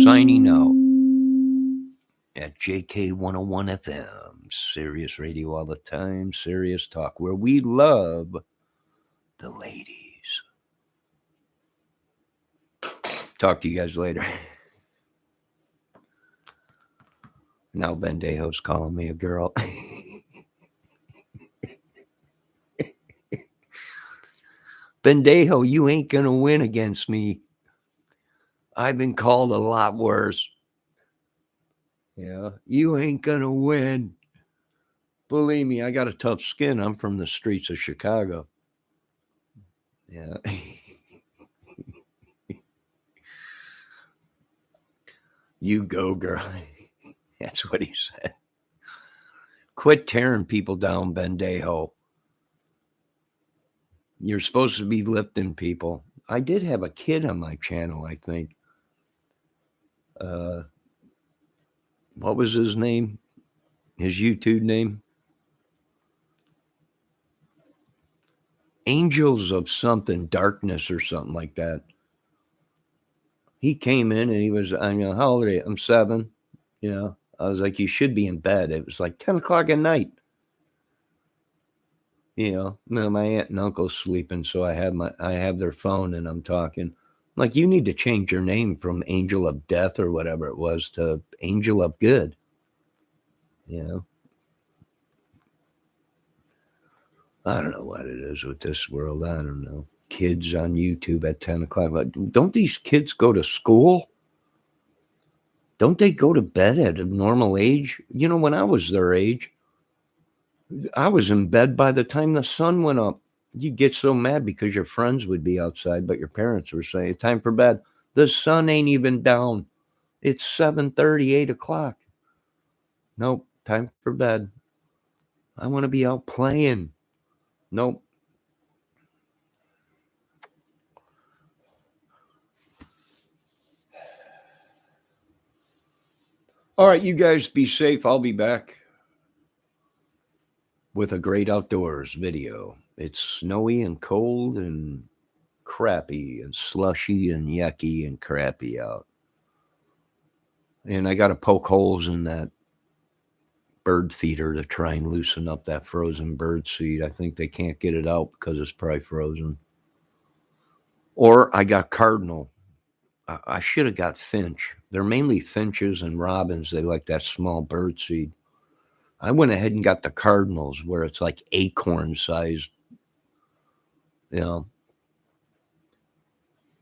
signing out at JK101 FM, Sirius Radio all the time, Sirius Talk, where we love the ladies. Talk to you guys later. Now Bendejo's calling me a girl. Bendejo, you ain't gonna win against me. I've been called a lot worse. Yeah, you ain't gonna win. Believe me, I got a tough skin. I'm from the streets of Chicago. Yeah. You go, girl. That's what he said. Quit tearing people down, Bendejo. You're supposed to be lifting people. I did have a kid on my channel, I think. What was his name? His YouTube name? Angels of something, Darkness or something like that. He came in and he was, how old are you? I'm 7. I was like, you should be in bed. It was like 10 o'clock at night. My aunt and uncle's sleeping, so I have their phone and I'm talking. I'm like, you need to change your name from Angel of Death or whatever it was to Angel of Good. I don't know what it is with this world. I don't know. Kids on YouTube at 10 o'clock. Like, don't these kids go to school? Don't they go to bed at a normal age? When I was their age, I was in bed by the time the sun went up. You get so mad because your friends would be outside, but your parents were saying, time for bed. The sun ain't even down. It's 7:30, 8 o'clock. Nope, time for bed. I want to be out playing. Nope. All right, you guys be safe. I'll be back with a great outdoors video. It's snowy and cold and crappy and slushy and yucky and crappy out. And I got to poke holes in that bird feeder to try and loosen up that frozen bird seed. I think they can't get it out because it's probably frozen. Or I got cardinal. I should have got finch. They're mainly finches and robins. They like that small bird seed. I went ahead and got the cardinals where it's like acorn sized, you know,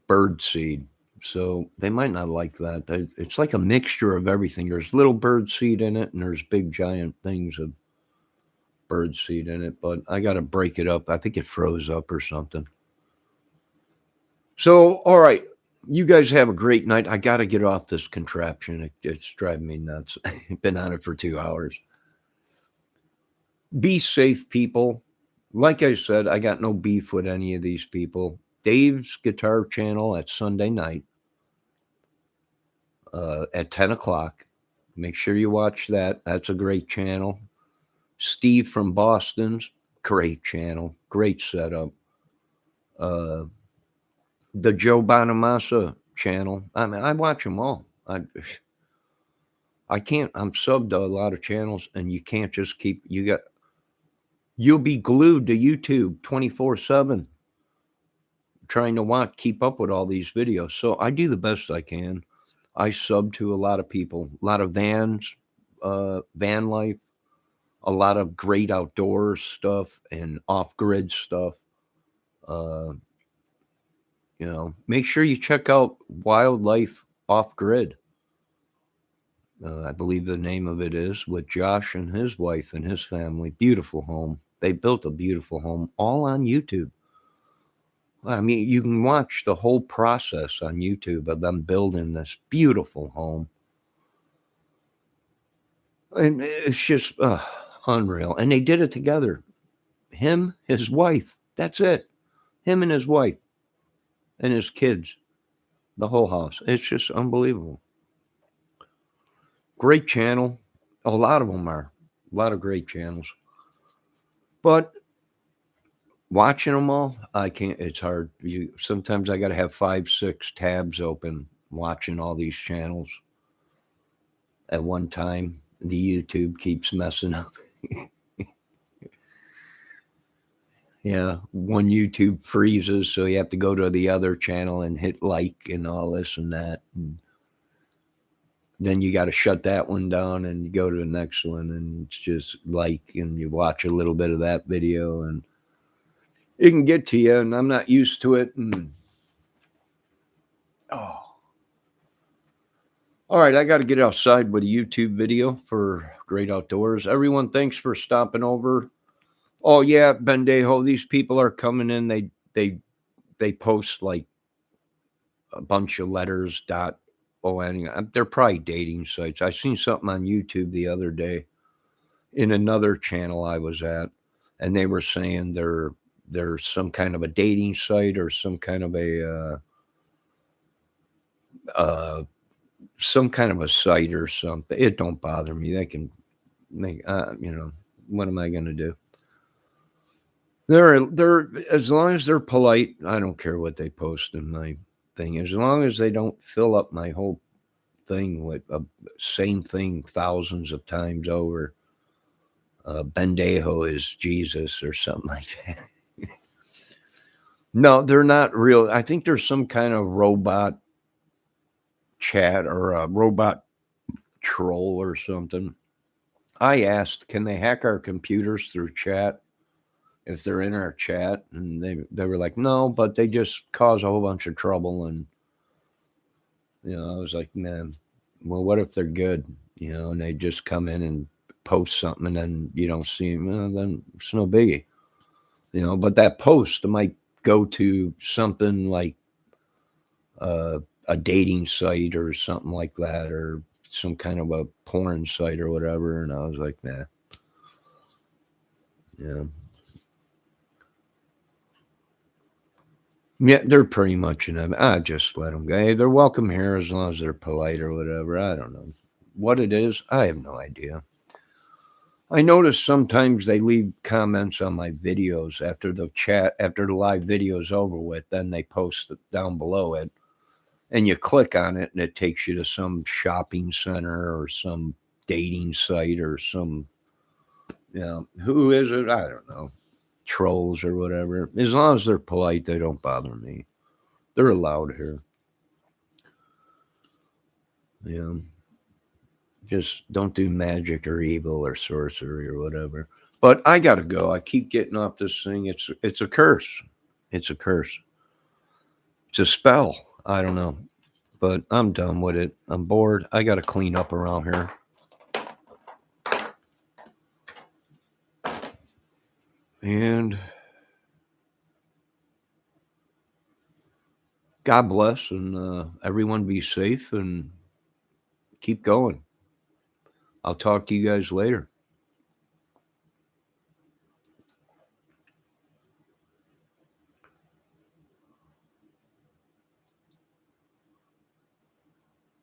bird seed. So they might not like that. It's like a mixture of everything. There's little bird seed in it, and there's big giant things of bird seed in it. But I got to break it up. I think it froze up or something. So, all right. You guys have a great night. I got to get off this contraption. It's driving me nuts. Been on it for 2 hours. Be safe, people. Like I said, I got no beef with any of these people. Dave's Guitar Channel at Sunday night at 10 o'clock. Make sure you watch that. That's a great channel. Steve from Boston's, great channel. Great setup. The Joe Bonamassa channel. I mean, I watch them all. I can't. I'm subbed to a lot of channels, and you can't just keep. You'll be glued to YouTube 24/7, trying to keep up with all these videos. So I do the best I can. I sub to a lot of people, a lot of van life, a lot of great outdoors stuff and off-grid stuff. Make sure you check out Wildlife Off-Grid. I believe the name of it is, with Josh and his wife and his family. Beautiful home. They built a beautiful home all on YouTube. I mean, you can watch the whole process on YouTube of them building this beautiful home. And it's just unreal. And they did it together. Him, his wife. That's it. Him and his wife and his kids. The whole house. It's just unbelievable. Great channel. A lot of them are. A lot of great channels. But watching them all, I can't. It's hard. Sometimes I got to have 5, 6 tabs open watching all these channels at one time. The YouTube keeps messing up. Yeah, one YouTube freezes, so you have to go to the other channel and hit like and all this and that. And then you got to shut that one down and you go to the next one, and it's just like, and you watch a little bit of that video, and it can get to you, and I'm not used to it. And all right, I got to get outside with a YouTube video for Great Outdoors. Everyone, thanks for stopping over. Oh yeah, Bendejo, these people are coming in. They post like a bunch of letters. They're probably dating sites. I seen something on YouTube the other day in another channel I was at, and they were saying they're some kind of a dating site or some kind of a site or something. It don't bother me. They can make what am I going to do? They're as long as they're polite, I don't care what they post in my thing. As long as they don't fill up my whole thing with the same thing thousands of times over. Bendejo is Jesus or something like that. No, they're not real. I think there's some kind of robot chat or a robot troll or something. I asked, can they hack our computers through chat if they're in our chat? And they were like, no, but they just cause a whole bunch of trouble. And, I was like, man, well, what if they're good, and they just come in and post something and then you don't see them? Well, then it's no biggie, but that post might go to something like a dating site or something like that, or some kind of a porn site or whatever. And I was like, nah. Yeah, they're pretty much I just let them go. Hey, they're welcome here as long as they're polite or whatever. I don't know what it is. I have no idea. I notice sometimes they leave comments on my videos after the live video is over with. Then they post it down below it, and you click on it, and it takes you to some shopping center or some dating site or some, who is it? I don't know. Trolls or whatever. As long as they're polite, they don't bother me. They're allowed here. Yeah. Just don't do magic or evil or sorcery or whatever. But I gotta go. I keep getting off this thing. It's a curse. It's a curse. It's a spell. I don't know. But I'm done with it. I'm bored. I gotta clean up around here. And God bless, and everyone be safe and keep going. I'll talk to you guys later.